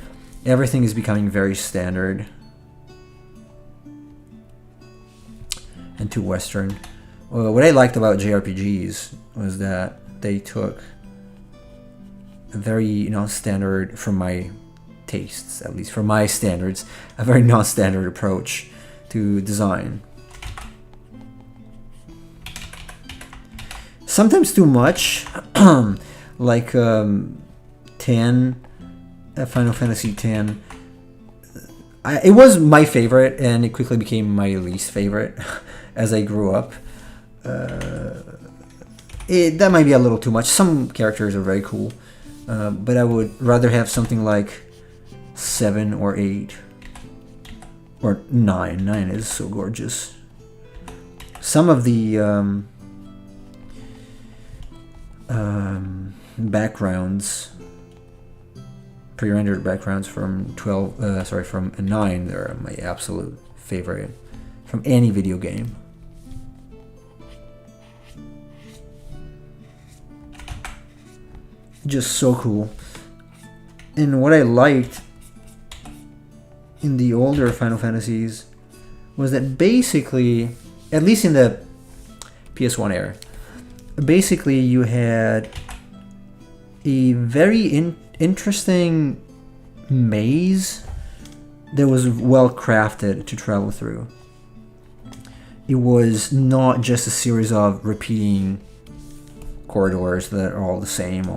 everything is becoming very standard and too Western. Well, what I liked about JRPGs was that they took a very non-standard, from my tastes, at least from my standards, a very non-standard approach to design. Sometimes too much, like 10, Final Fantasy X. It was my favorite, and it quickly became my least favorite as I grew up. That might be a little too much. Some characters are very cool, but I would rather have something like 7 or 8 or 9. 9 is so gorgeous. Some of the backgrounds, pre-rendered backgrounds from from 9, they're my absolute favorite from any video game. Just so cool. And what I liked in the older Final Fantasies was that basically, at least in the PS1 era, basically you had a very interesting maze that was well crafted to travel through. It was not just a series of repeating corridors that are all the same.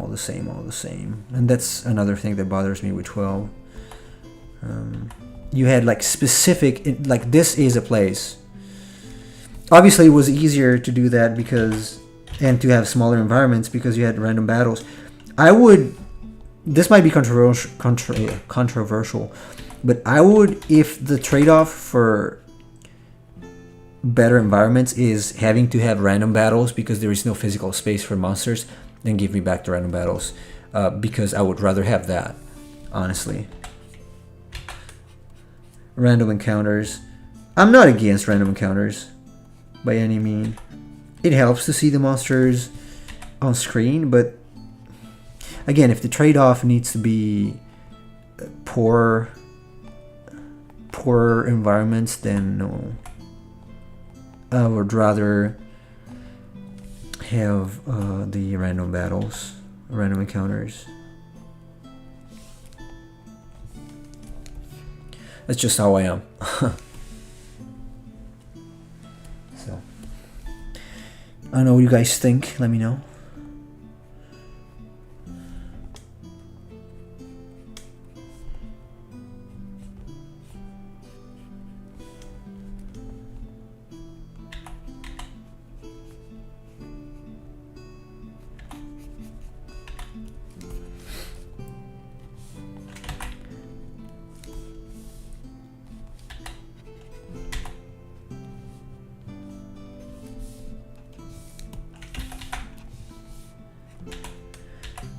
And that's another thing that bothers me with 12. You had like specific, like this is a place. Obviously it was easier to do that and to have smaller environments because you had random battles. This might be controversial, but I would, if the trade-off for better environments is having to have random battles because there is no physical space for monsters, then give me back the random battles, because I would rather have that, honestly. random encounters. I'm not against random encounters by any mean. It helps to see the monsters on screen, but again, if the trade-off needs to be poor environments, then no. I would rather have the random battles, random encounters. That's just how I am. So, I don't know what you guys think. Let me know.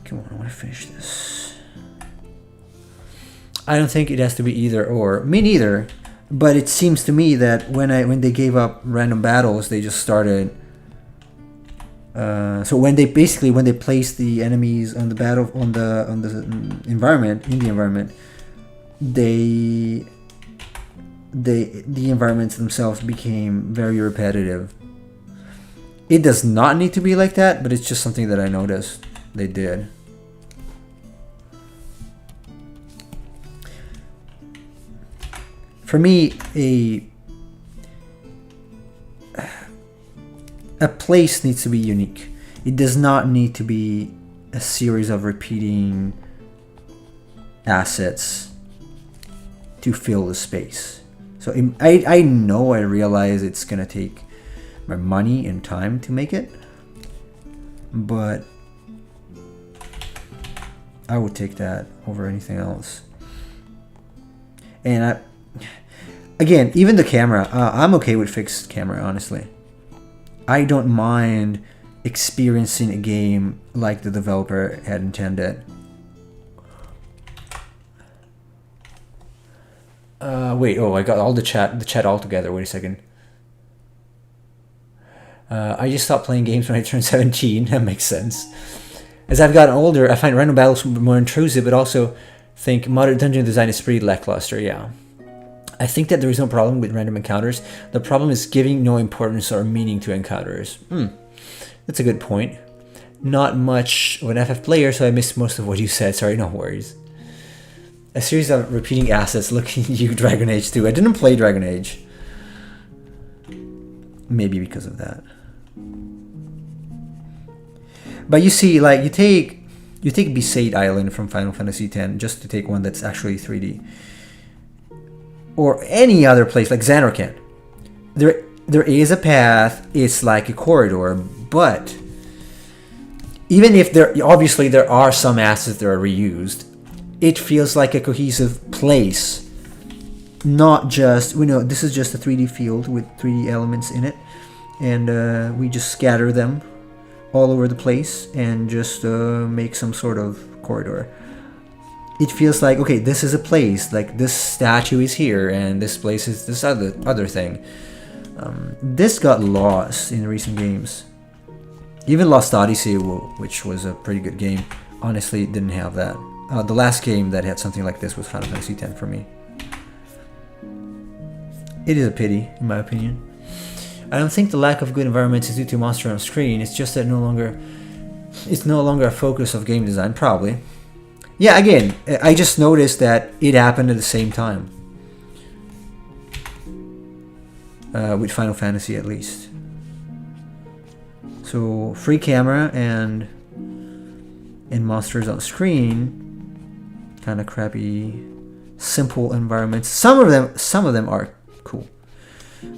Come on, I want to finish this. I don't think it has to be either or. Me neither. But it seems to me that when they gave up random battles, they just started. So when they placed the enemies on the environment, in the environment, the environments themselves became very repetitive. It does not need to be like that, but it's just something that I noticed they did. For me, a place needs to be unique. It does not need to be a series of repeating assets to fill the space. So I realize it's gonna take my money and time to make it, but I would take that over anything else. And again, even the camera, I'm okay with fixed camera, honestly. I don't mind experiencing a game like the developer had intended. I got all the chat all together. Wait a second. I just stopped playing games when I turned 17. That makes sense. As I've gotten older, I find random battles more intrusive, but also think modern dungeon design is pretty lackluster. Yeah. I think that there is no problem with random encounters. The problem is giving no importance or meaning to encounters. That's a good point. Not much of an FF player, so I missed most of what you said. Sorry, no worries. A series of repeating assets. Looking at you, Dragon Age 2. I didn't play Dragon Age. Maybe because of that. But you see, like, you take Besaid Island from Final Fantasy X, just to take one that's actually 3D. Or any other place like Xanarkand. There is a path, it's like a corridor, but even if there are some assets that are reused, it feels like a cohesive place. Not just, this is just a 3D field with 3D elements in it, and we just scatter them all over the place and just make some sort of corridor. It feels like, okay, this is a place, like this statue is here and this place is this other thing. This got lost in recent games. Even Lost Odyssey, which was a pretty good game, honestly didn't have that. The last game that had something like this was Final Fantasy X for me. It is a pity, in my opinion. I don't think the lack of good environments is due to monster on screen. It's just that it's no longer a focus of game design, probably. Yeah, again, I just noticed that it happened at the same time. With Final Fantasy, at least. So, free camera and monsters on screen, kind of crappy, simple environments. Some of them are cool.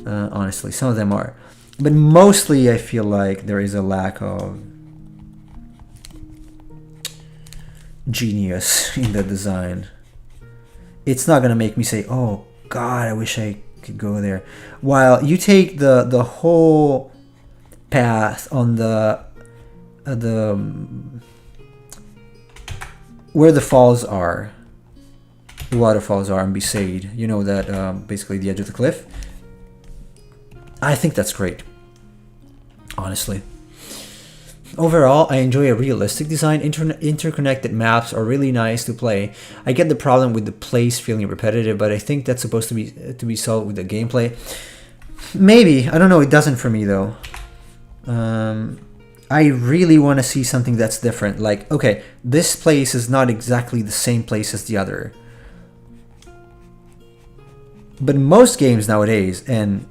Honestly, some of them are. But mostly I feel like there is a lack of genius in the design. It's not gonna make me say, oh god, I wish I could go there. While you take the whole path on the where the falls are, waterfalls are in Besaid. You know that basically the edge of the cliff. I think that's great, honestly. Overall, I enjoy a realistic design. Interconnected maps are really nice to play. I get the problem with the place feeling repetitive, but I think that's supposed to be solved with the gameplay. Maybe, I don't know. It doesn't for me though. I really want to see something that's different. Like, okay, this place is not exactly the same place as the other. But most games nowadays, and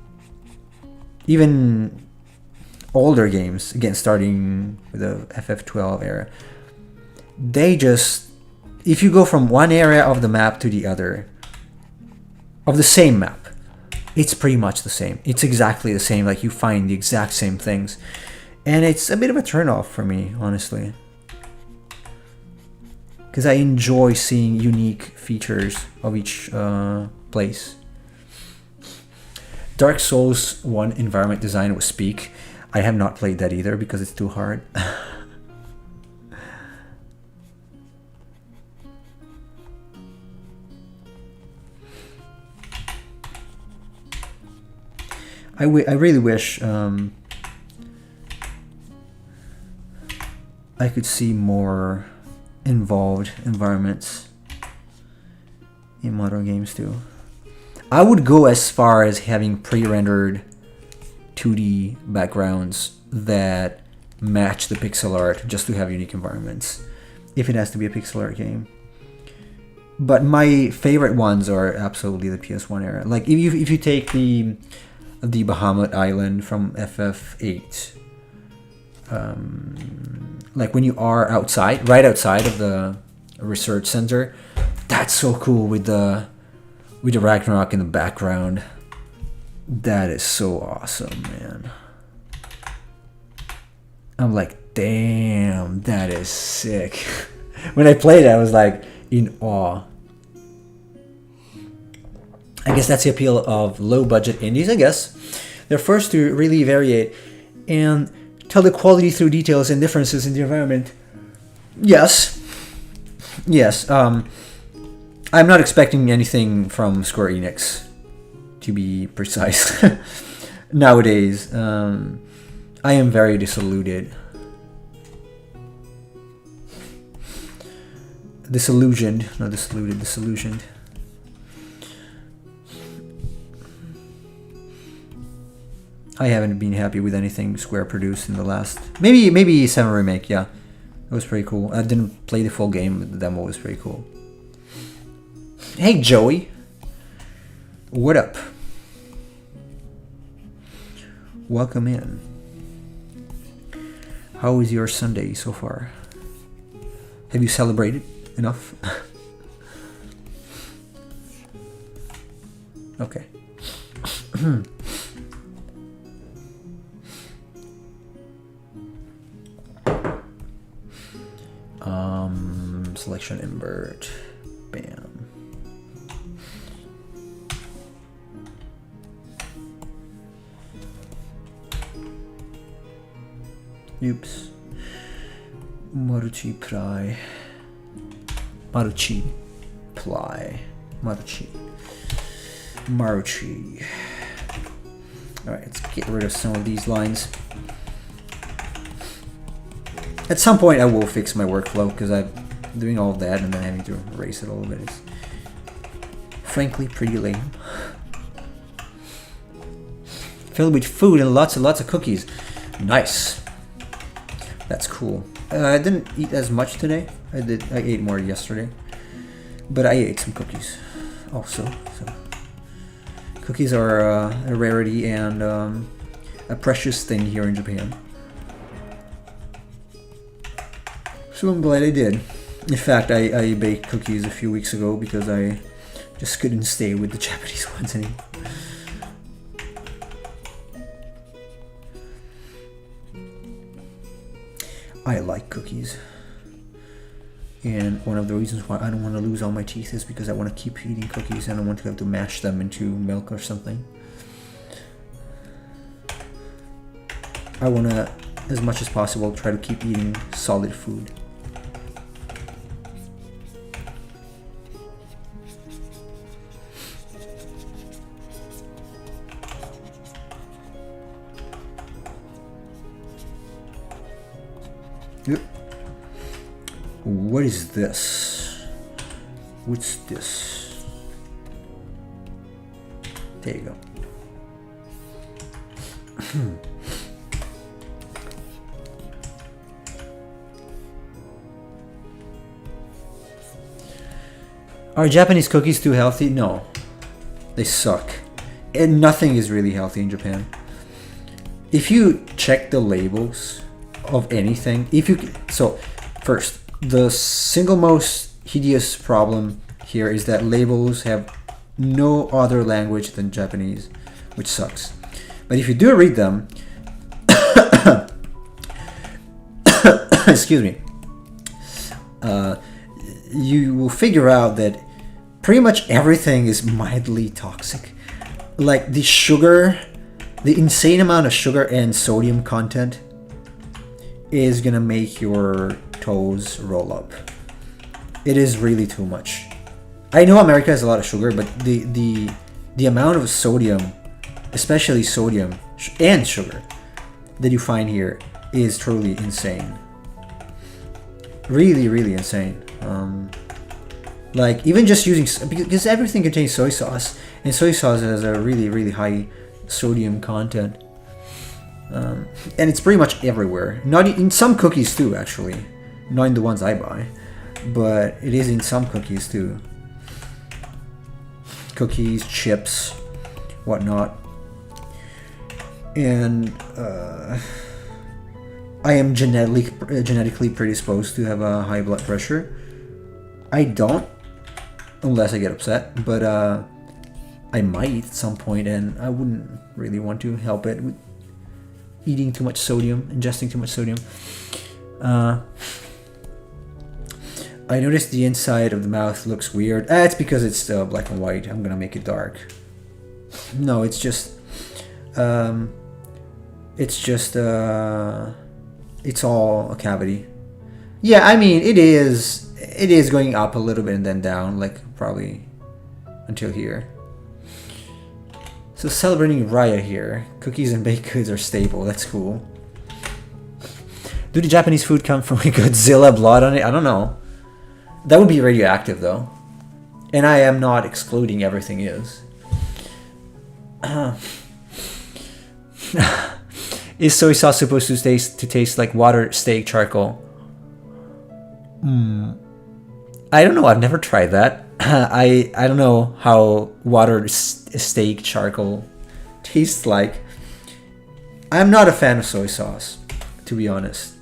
even older games, again starting with the FF12 era, they just, if you go from one area of the map to the other, of the same map, it's pretty much the same. It's exactly the same, like you find the exact same things. And it's a bit of a turnoff for me, honestly. Because I enjoy seeing unique features of each place. Dark Souls 1 environment design was Speak. I have not played that either because it's too hard. I really wish I could see more involved environments in modern games too. I would go as far as having pre-rendered 2D backgrounds that match the pixel art just to have unique environments, if it has to be a pixel art game. But my favorite ones are absolutely the PS1 era. Like if you take the Bahamut Island from FF8, like when you are outside, right outside of the research center, that's so cool with the Ragnarok in the background. That is so awesome, man. I'm like, damn, that is sick. When I played it, I was like in awe. I guess that's the appeal of low-budget indies, I guess. They're first to really variate and tell the quality through details and differences in the environment. Yes. Yes. I'm not expecting anything from Square Enix, to be precise. Nowadays, I am very disillusioned. Disillusioned, not disillusioned, disillusioned. I haven't been happy with anything Square produced in the last... Maybe 7 Remake, yeah. It was pretty cool. I didn't play the full game, but the demo was pretty cool. Hey, Joey. What up? Welcome in. How is your Sunday so far? Have you celebrated enough? Okay. Selection invert. Bam. Oops. Maruchi Pry. Maruchi Ply. Maruchi. Maruchi. Alright, let's get rid of some of these lines. At some point I will fix my workflow because I'm doing all of that and then having to erase it a little bit. It's frankly pretty lame. Filled with food and lots of cookies. Nice. That's cool. I didn't eat as much today. I ate more yesterday. But I ate some cookies also. So cookies are a rarity and a precious thing here in Japan. So I'm glad I did. In fact, I baked cookies a few weeks ago because I just couldn't stay with the Japanese ones anymore. I like cookies. And one of the reasons why I don't want to lose all my teeth is because I want to keep eating cookies and I don't want to have to mash them into milk or something. I want to, as much as possible, try to keep eating solid food. Yep. What is this? What's this? There you go. Are Japanese cookies too healthy? No. They suck. And nothing is really healthy in Japan. If you check the labels of anything, so first, the single most hideous problem here is that labels have no other language than Japanese, which sucks. But if you do read them, excuse me, you will figure out that pretty much everything is mildly toxic. Like the sugar, the insane amount of sugar and sodium content is gonna make your toes roll up. It is really too much. I know America has a lot of sugar, but the amount of sodium, especially sodium and sugar, that you find here is truly insane. Really, really insane. Like even just using, because everything contains soy sauce, and soy sauce has a really, really high sodium content, and it's pretty much everywhere. Not in some cookies too, actually. Not in the ones I buy, but it is in some cookies too. Cookies, chips, whatnot. And I am genetically predisposed to have a high blood pressure. I don't, unless I get upset, but I might at some point, and I wouldn't really want to help it with eating too much sodium, ingesting too much sodium. I noticed the inside of the mouth looks weird. It's because it's black and white. I'm gonna make it dark. No, it's just it's all a cavity. Yeah, I mean it is going up a little bit and then down, like probably until here. So celebrating Raya here. Cookies and baked goods are staple. That's cool. Do the Japanese food come from a Godzilla blood on it? I don't know. That would be radioactive though. And I am not excluding everything is. Is soy sauce supposed to taste like water, steak, charcoal? I don't know. I've never tried that. I don't know how water, steak, charcoal tastes like. I'm not a fan of soy sauce, to be honest.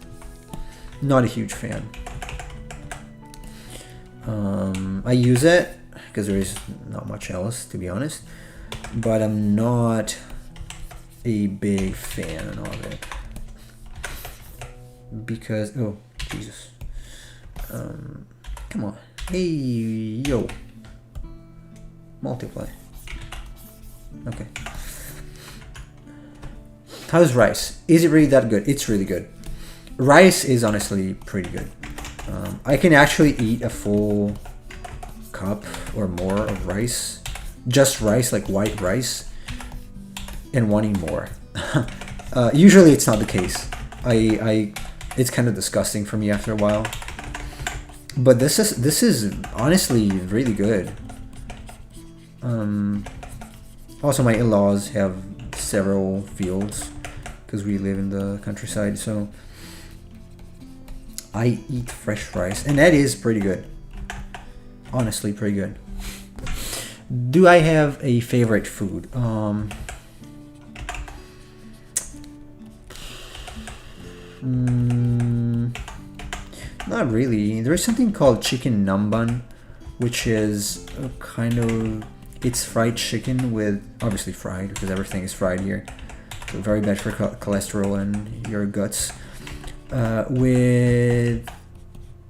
Not a huge fan. I use it because there is not much else, to be honest. But I'm not a big fan of it. Because, oh, Jesus. Come on. Hey, yo. Multiply. Okay. How's rice? Is it really that good? It's really good. Rice is honestly pretty good. I can actually eat a full cup or more of rice. Just rice, like white rice. And wanting more. Usually it's not the case. It's kind of disgusting for me after a while. But this is honestly really good. Also, my in-laws have several fields because we live in the countryside, so I eat fresh rice, and that is pretty good. Honestly, pretty good. Do I have a favorite food? Not really. There is something called chicken namban, which is a kind of, it's fried chicken with, obviously fried because everything is fried here, so very bad for cholesterol and your guts, with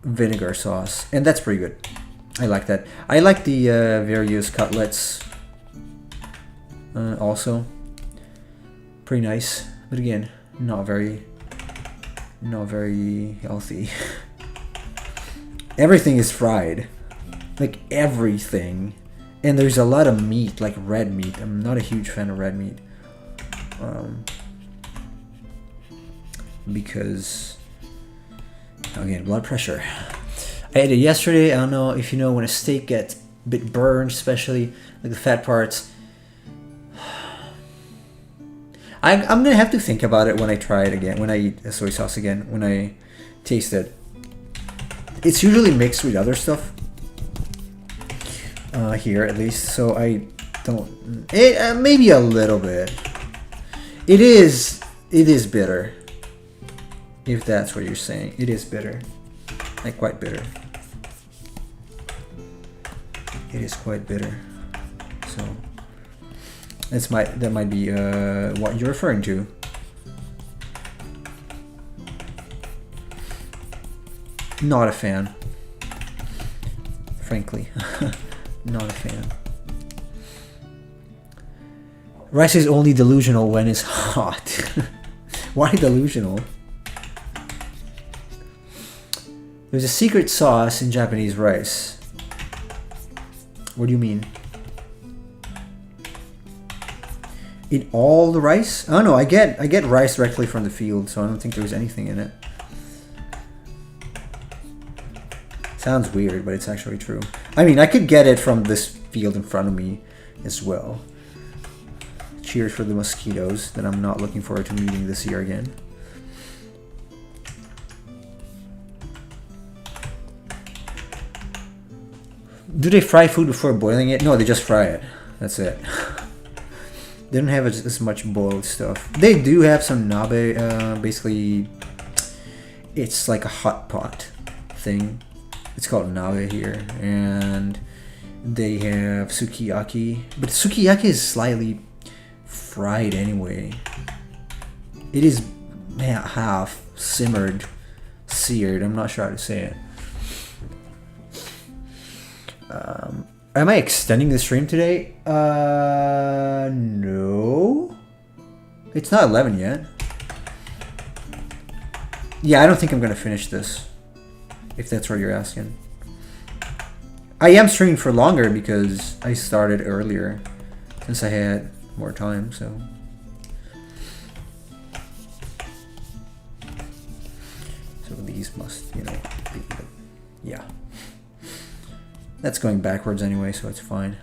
vinegar sauce, and that's pretty good. I like that. I like the various cutlets also. Pretty nice, but again, not very healthy. Everything is fried, like everything, and there's a lot of meat, like red meat. I'm not a huge fan of red meat, because Again, blood pressure. I ate it yesterday. I don't know if you know when a steak gets a bit burned, especially like the fat parts. I'm gonna have to think about it when I try it again, when I eat soy sauce again, when I taste it. It's usually mixed with other stuff. Here at least, so I don't... maybe a little bit. It is bitter. If that's what you're saying. It is bitter. Like quite bitter. It is quite bitter. So... that might be what you're referring to. Not a fan. Frankly. Not a fan. Rice is only delusional when it's hot. Why delusional? There's a secret sauce in Japanese rice. What do you mean? In all the rice? Oh no, I get rice directly from the field, so I don't think there's anything in it. Sounds weird, but it's actually true. I mean, I could get it from this field in front of me as well. Cheers for the mosquitoes that I'm not looking forward to meeting this year again. Do they fry food before boiling it? No, they just fry it. That's it. They don't have as much boiled stuff. They do have some nabe. Basically, it's like a hot pot thing. It's called nabe here, and they have sukiyaki. But sukiyaki is slightly fried anyway. It is half simmered, seared. I'm not sure how to say it. Am I extending the stream today? No. It's not 11 yet. Yeah, I don't think I'm gonna finish this. If that's what you're asking. I am streaming for longer because I started earlier. Since I had more time, so. So these must, you know, be, yeah. That's going backwards anyway, so it's fine.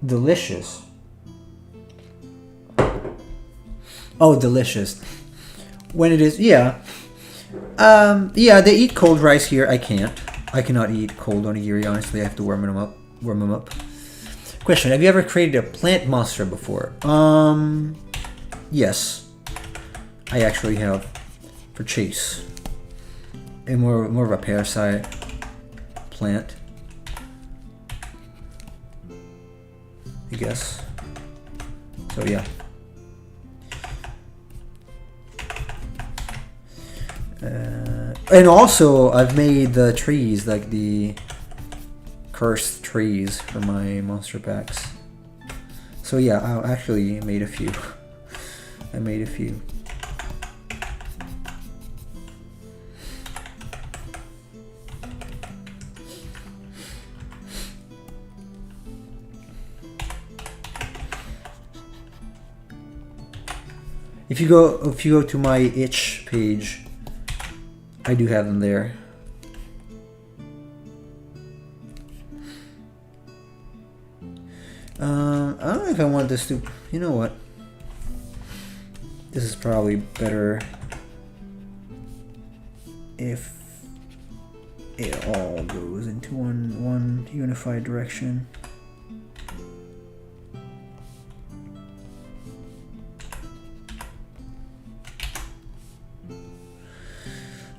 Delicious. Oh, delicious. When it is, yeah. Yeah, they eat cold rice here. I can't. I cannot eat cold onigiri, honestly. I have to warm them up. Question, have you ever created a plant monster before? Yes. I actually have. For Chase. And more of a parasite plant, I guess. So yeah. And also I've made the trees, like the cursed trees for my monster packs. So yeah, I actually made a few. I made a few. If you go to my itch page, I do have them there. I don't know if I want this to. You know what? This is probably better if it all goes into one unified direction.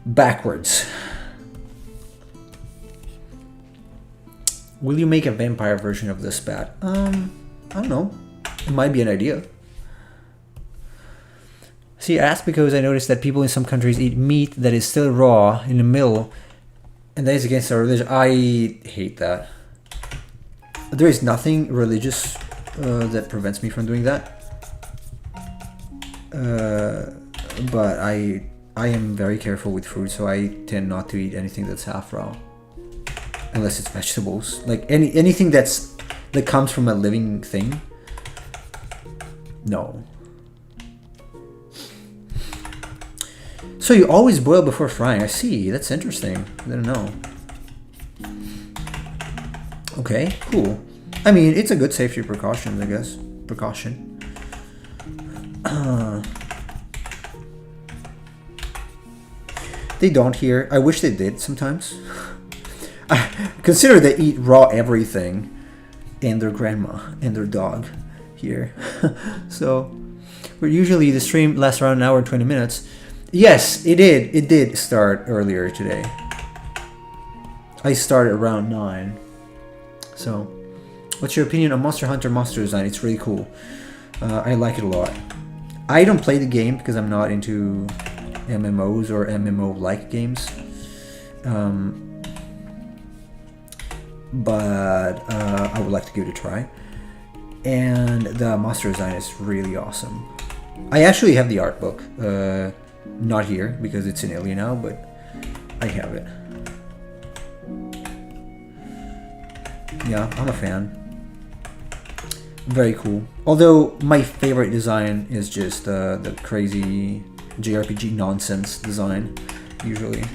Backwards. Will you make a vampire version of this bat? I don't know. It might be an idea. See, I asked because I noticed that people in some countries eat meat that is still raw in the middle, and that is against our religion. I hate that. There is nothing religious that prevents me from doing that. But I am very careful with food, so I tend not to eat anything that's half raw, unless it's vegetables. Like anything that comes from a living thing. No. So you always boil before frying. I see. That's interesting. I didn't know. Okay, cool. I mean, it's a good safety precaution, I guess. Precaution. They don't here. I wish they did sometimes. Consider they eat raw everything. And their grandma and their dog here. So, but usually the stream lasts around an hour and 20 minutes. Yes, it did. It did start earlier today. I started around 9. So, what's your opinion on Monster Hunter monster design? It's really cool. I like it a lot. I don't play the game because I'm not into MMOs or MMO-like games. But I would like to give it a try. And the monster design is really awesome. I actually have the art book. Not here because it's in Italy now, but I have it. Yeah, I'm a fan. Very cool. Although my favorite design is just the crazy JRPG nonsense design, usually.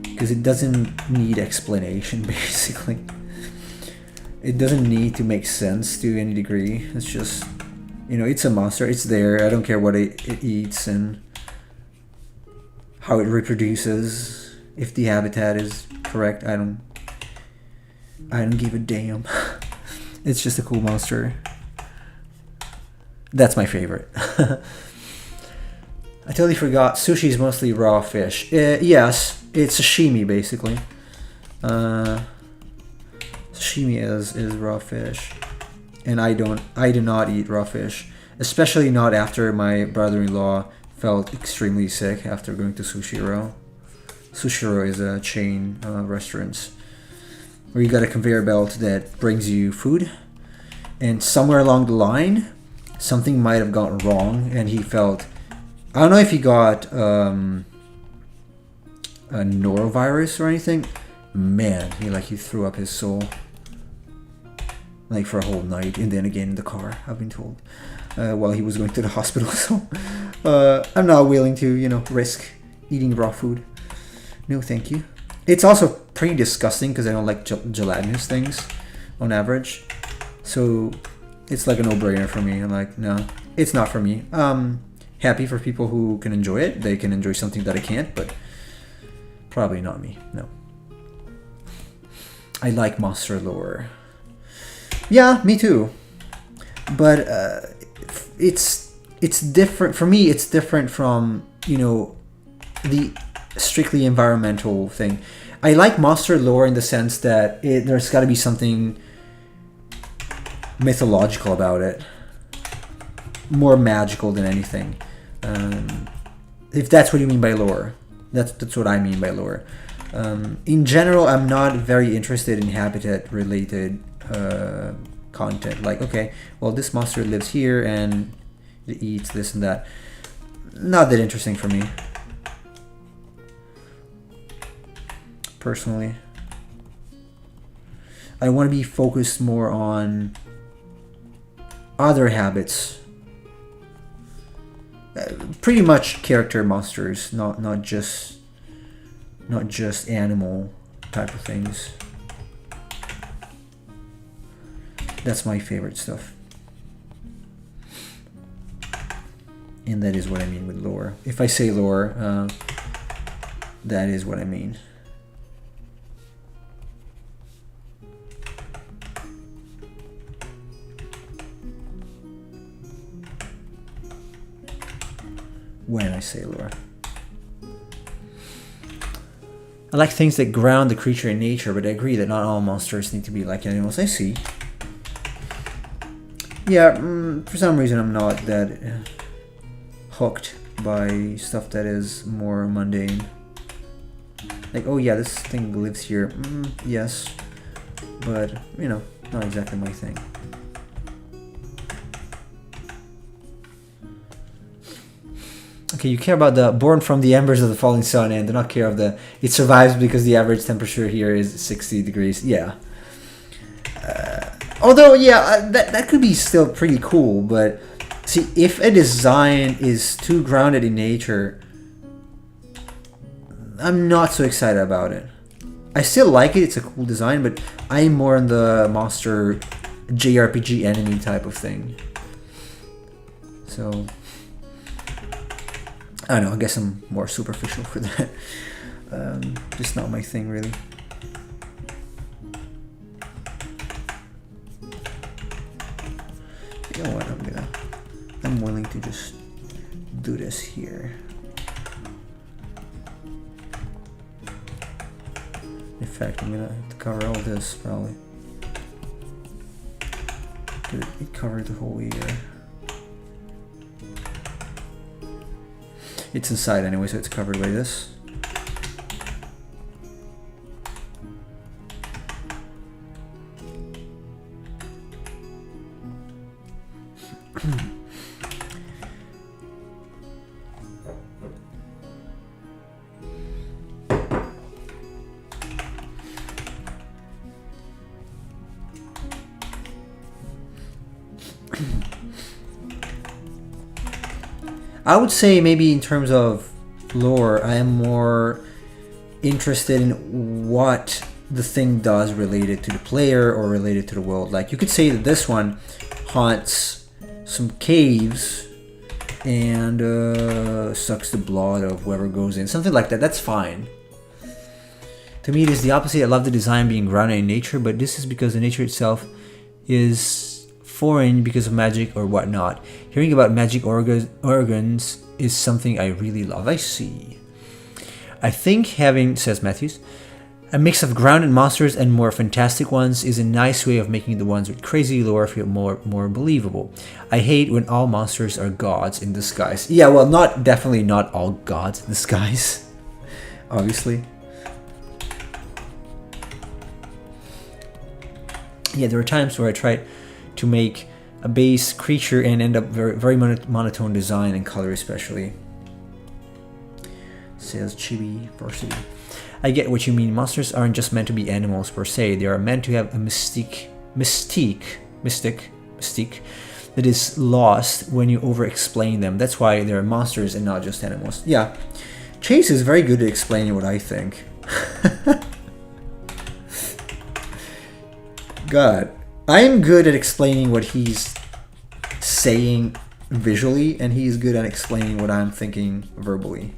Because it doesn't need explanation, basically. It doesn't need to make sense to any degree. It's just, you know, it's a monster. It's there. I don't care what it eats and how it reproduces. If the habitat is correct, I don't give a damn. It's just a cool monster. That's my favorite. I totally forgot. Sushi is mostly raw fish. Yes, it's sashimi basically. Sashimi is raw fish, and I do not eat raw fish, especially not after my brother-in-law felt extremely sick after going to Sushiro. Sushiro is a chain restaurants where you got a conveyor belt that brings you food, and somewhere along the line, something might have gone wrong, and he felt. I don't know if he got a norovirus or anything. Man, he threw up his soul. Like for a whole night, and then again in the car, I've been told, while he was going to the hospital. So I'm not willing to, you know, risk eating raw food. No, thank you. It's also pretty disgusting because I don't like gelatinous things on average. So it's like a no-brainer for me. I'm like, no, it's not for me. Happy for people who can enjoy it. They can enjoy something that I can't, but probably not me. No. I like monster lore. Yeah, me too. But it's different for me. It's different from, you know, the strictly environmental thing. I like monster lore in the sense that there's got to be something mythological about it, more magical than anything. If that's what you mean by lore, that's what I mean by lore. In general, I'm not very interested in habitat-related content. Like, okay, well, this monster lives here and it eats this and that. Not that interesting for me, personally. I want to be focused more on other habits. Pretty much character monsters, not just animal type of things. That's my favorite stuff. And that is what I mean with lore. If I say lore, that is what I mean. When I say lore. I like things that ground the creature in nature, but I agree that not all monsters need to be like animals. I see. Yeah, for some reason I'm not that hooked by stuff that is more mundane. Like, oh yeah, this thing lives here. Yes, but, you know, not exactly my thing. Okay, you care about the born from the embers of the falling sun and do not care of the it survives because the average temperature here is 60 degrees. Yeah. Although, yeah, that could be still pretty cool, but see, if a design is too grounded in nature, I'm not so excited about it. I still like it. It's a cool design, but I'm more on the monster JRPG enemy type of thing. So I don't know. I guess I'm more superficial for that. Just not my thing, really. You know what? I'm willing to just do this here. In fact, I'm gonna have to cover all this probably. It covered the whole ear. It's inside anyway, so it's covered by this. I would say maybe in terms of lore, I am more interested in what the thing does related to the player or related to the world. Like you could say that this one haunts some caves and sucks the blood of whoever goes in. Something like that. That's fine. To me, it is the opposite. I love the design being grounded in nature, but this is because the nature itself is foreign because of magic or whatnot. Hearing about magic organs is something I really love. I see. I think having, says Matthews, a mix of grounded monsters and more fantastic ones is a nice way of making the ones with crazy lore feel more believable. I hate when all monsters are gods in disguise. Yeah, well, definitely not all gods in disguise. Obviously. Yeah, there were times where I tried to make a base creature and end up very monotone design and color especially. Says Chibi Varsity. I get what you mean. Monsters aren't just meant to be animals per se. They are meant to have a mystique that is lost when you over-explain them. That's why they're monsters and not just animals. Yeah. Chase is very good at explaining what I think. God. I'm good at explaining what he's saying visually, and he's good at explaining what I'm thinking verbally.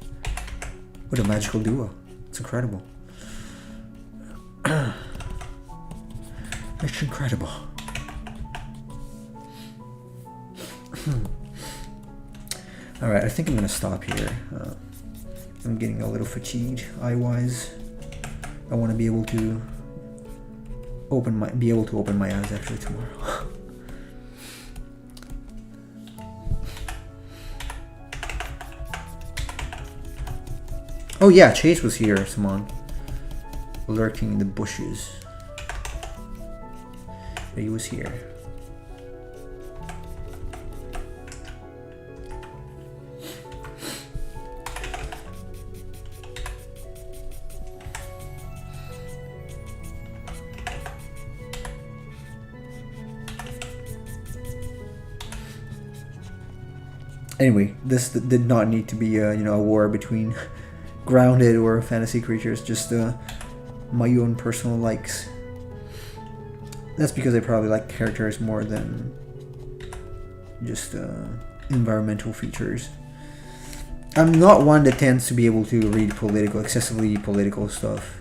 What a magical duo. It's incredible. It's incredible. Alright, I think I'm going to stop here. I'm getting a little fatigued eye-wise. I want to be able to open my eyes actually tomorrow. Oh yeah, Chase was here, Simon. Lurking in the bushes. But he was here. Anyway, this did not need to be a war between grounded or fantasy creatures, just my own personal likes. That's because I probably like characters more than just environmental features. I'm not one that tends to be able to read excessively political stuff.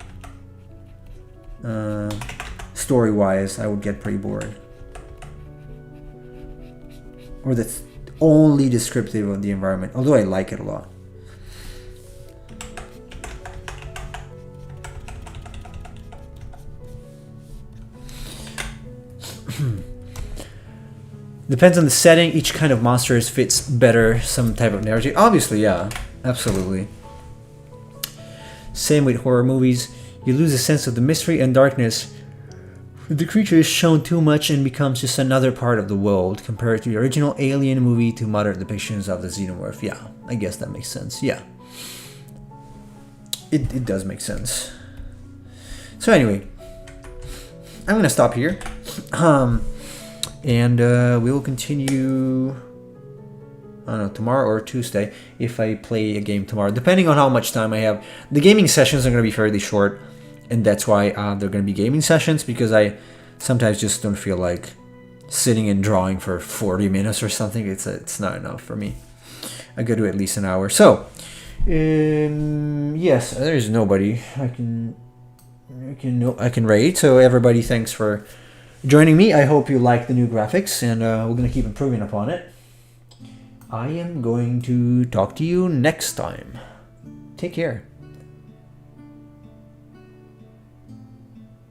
Story-wise, I would get pretty bored. Or that's only descriptive of the environment, although I like it a lot. Depends on the setting. Each kind of monsters fits better some type of narrative. Obviously, yeah, absolutely. Same with horror movies. You lose a sense of the mystery and darkness. The creature is shown too much and becomes just another part of the world compared to the original Alien movie to modern depictions of the xenomorph. Yeah, I guess that makes sense. Yeah. It does make sense. So anyway, I'm going to stop here. And we will continue I don't know, tomorrow or Tuesday, if I play a game tomorrow, depending on how much time I have. The gaming sessions are going to be fairly short, and that's why they're going to be gaming sessions, because I sometimes just don't feel like sitting and drawing for 40 minutes or something. It's not enough for me. I go to at least an hour. So, yes, there's nobody I can rate. So everybody, thanks for joining me. I hope you like the new graphics, and we're going to keep improving upon it. I am going to talk to you next time. Take care.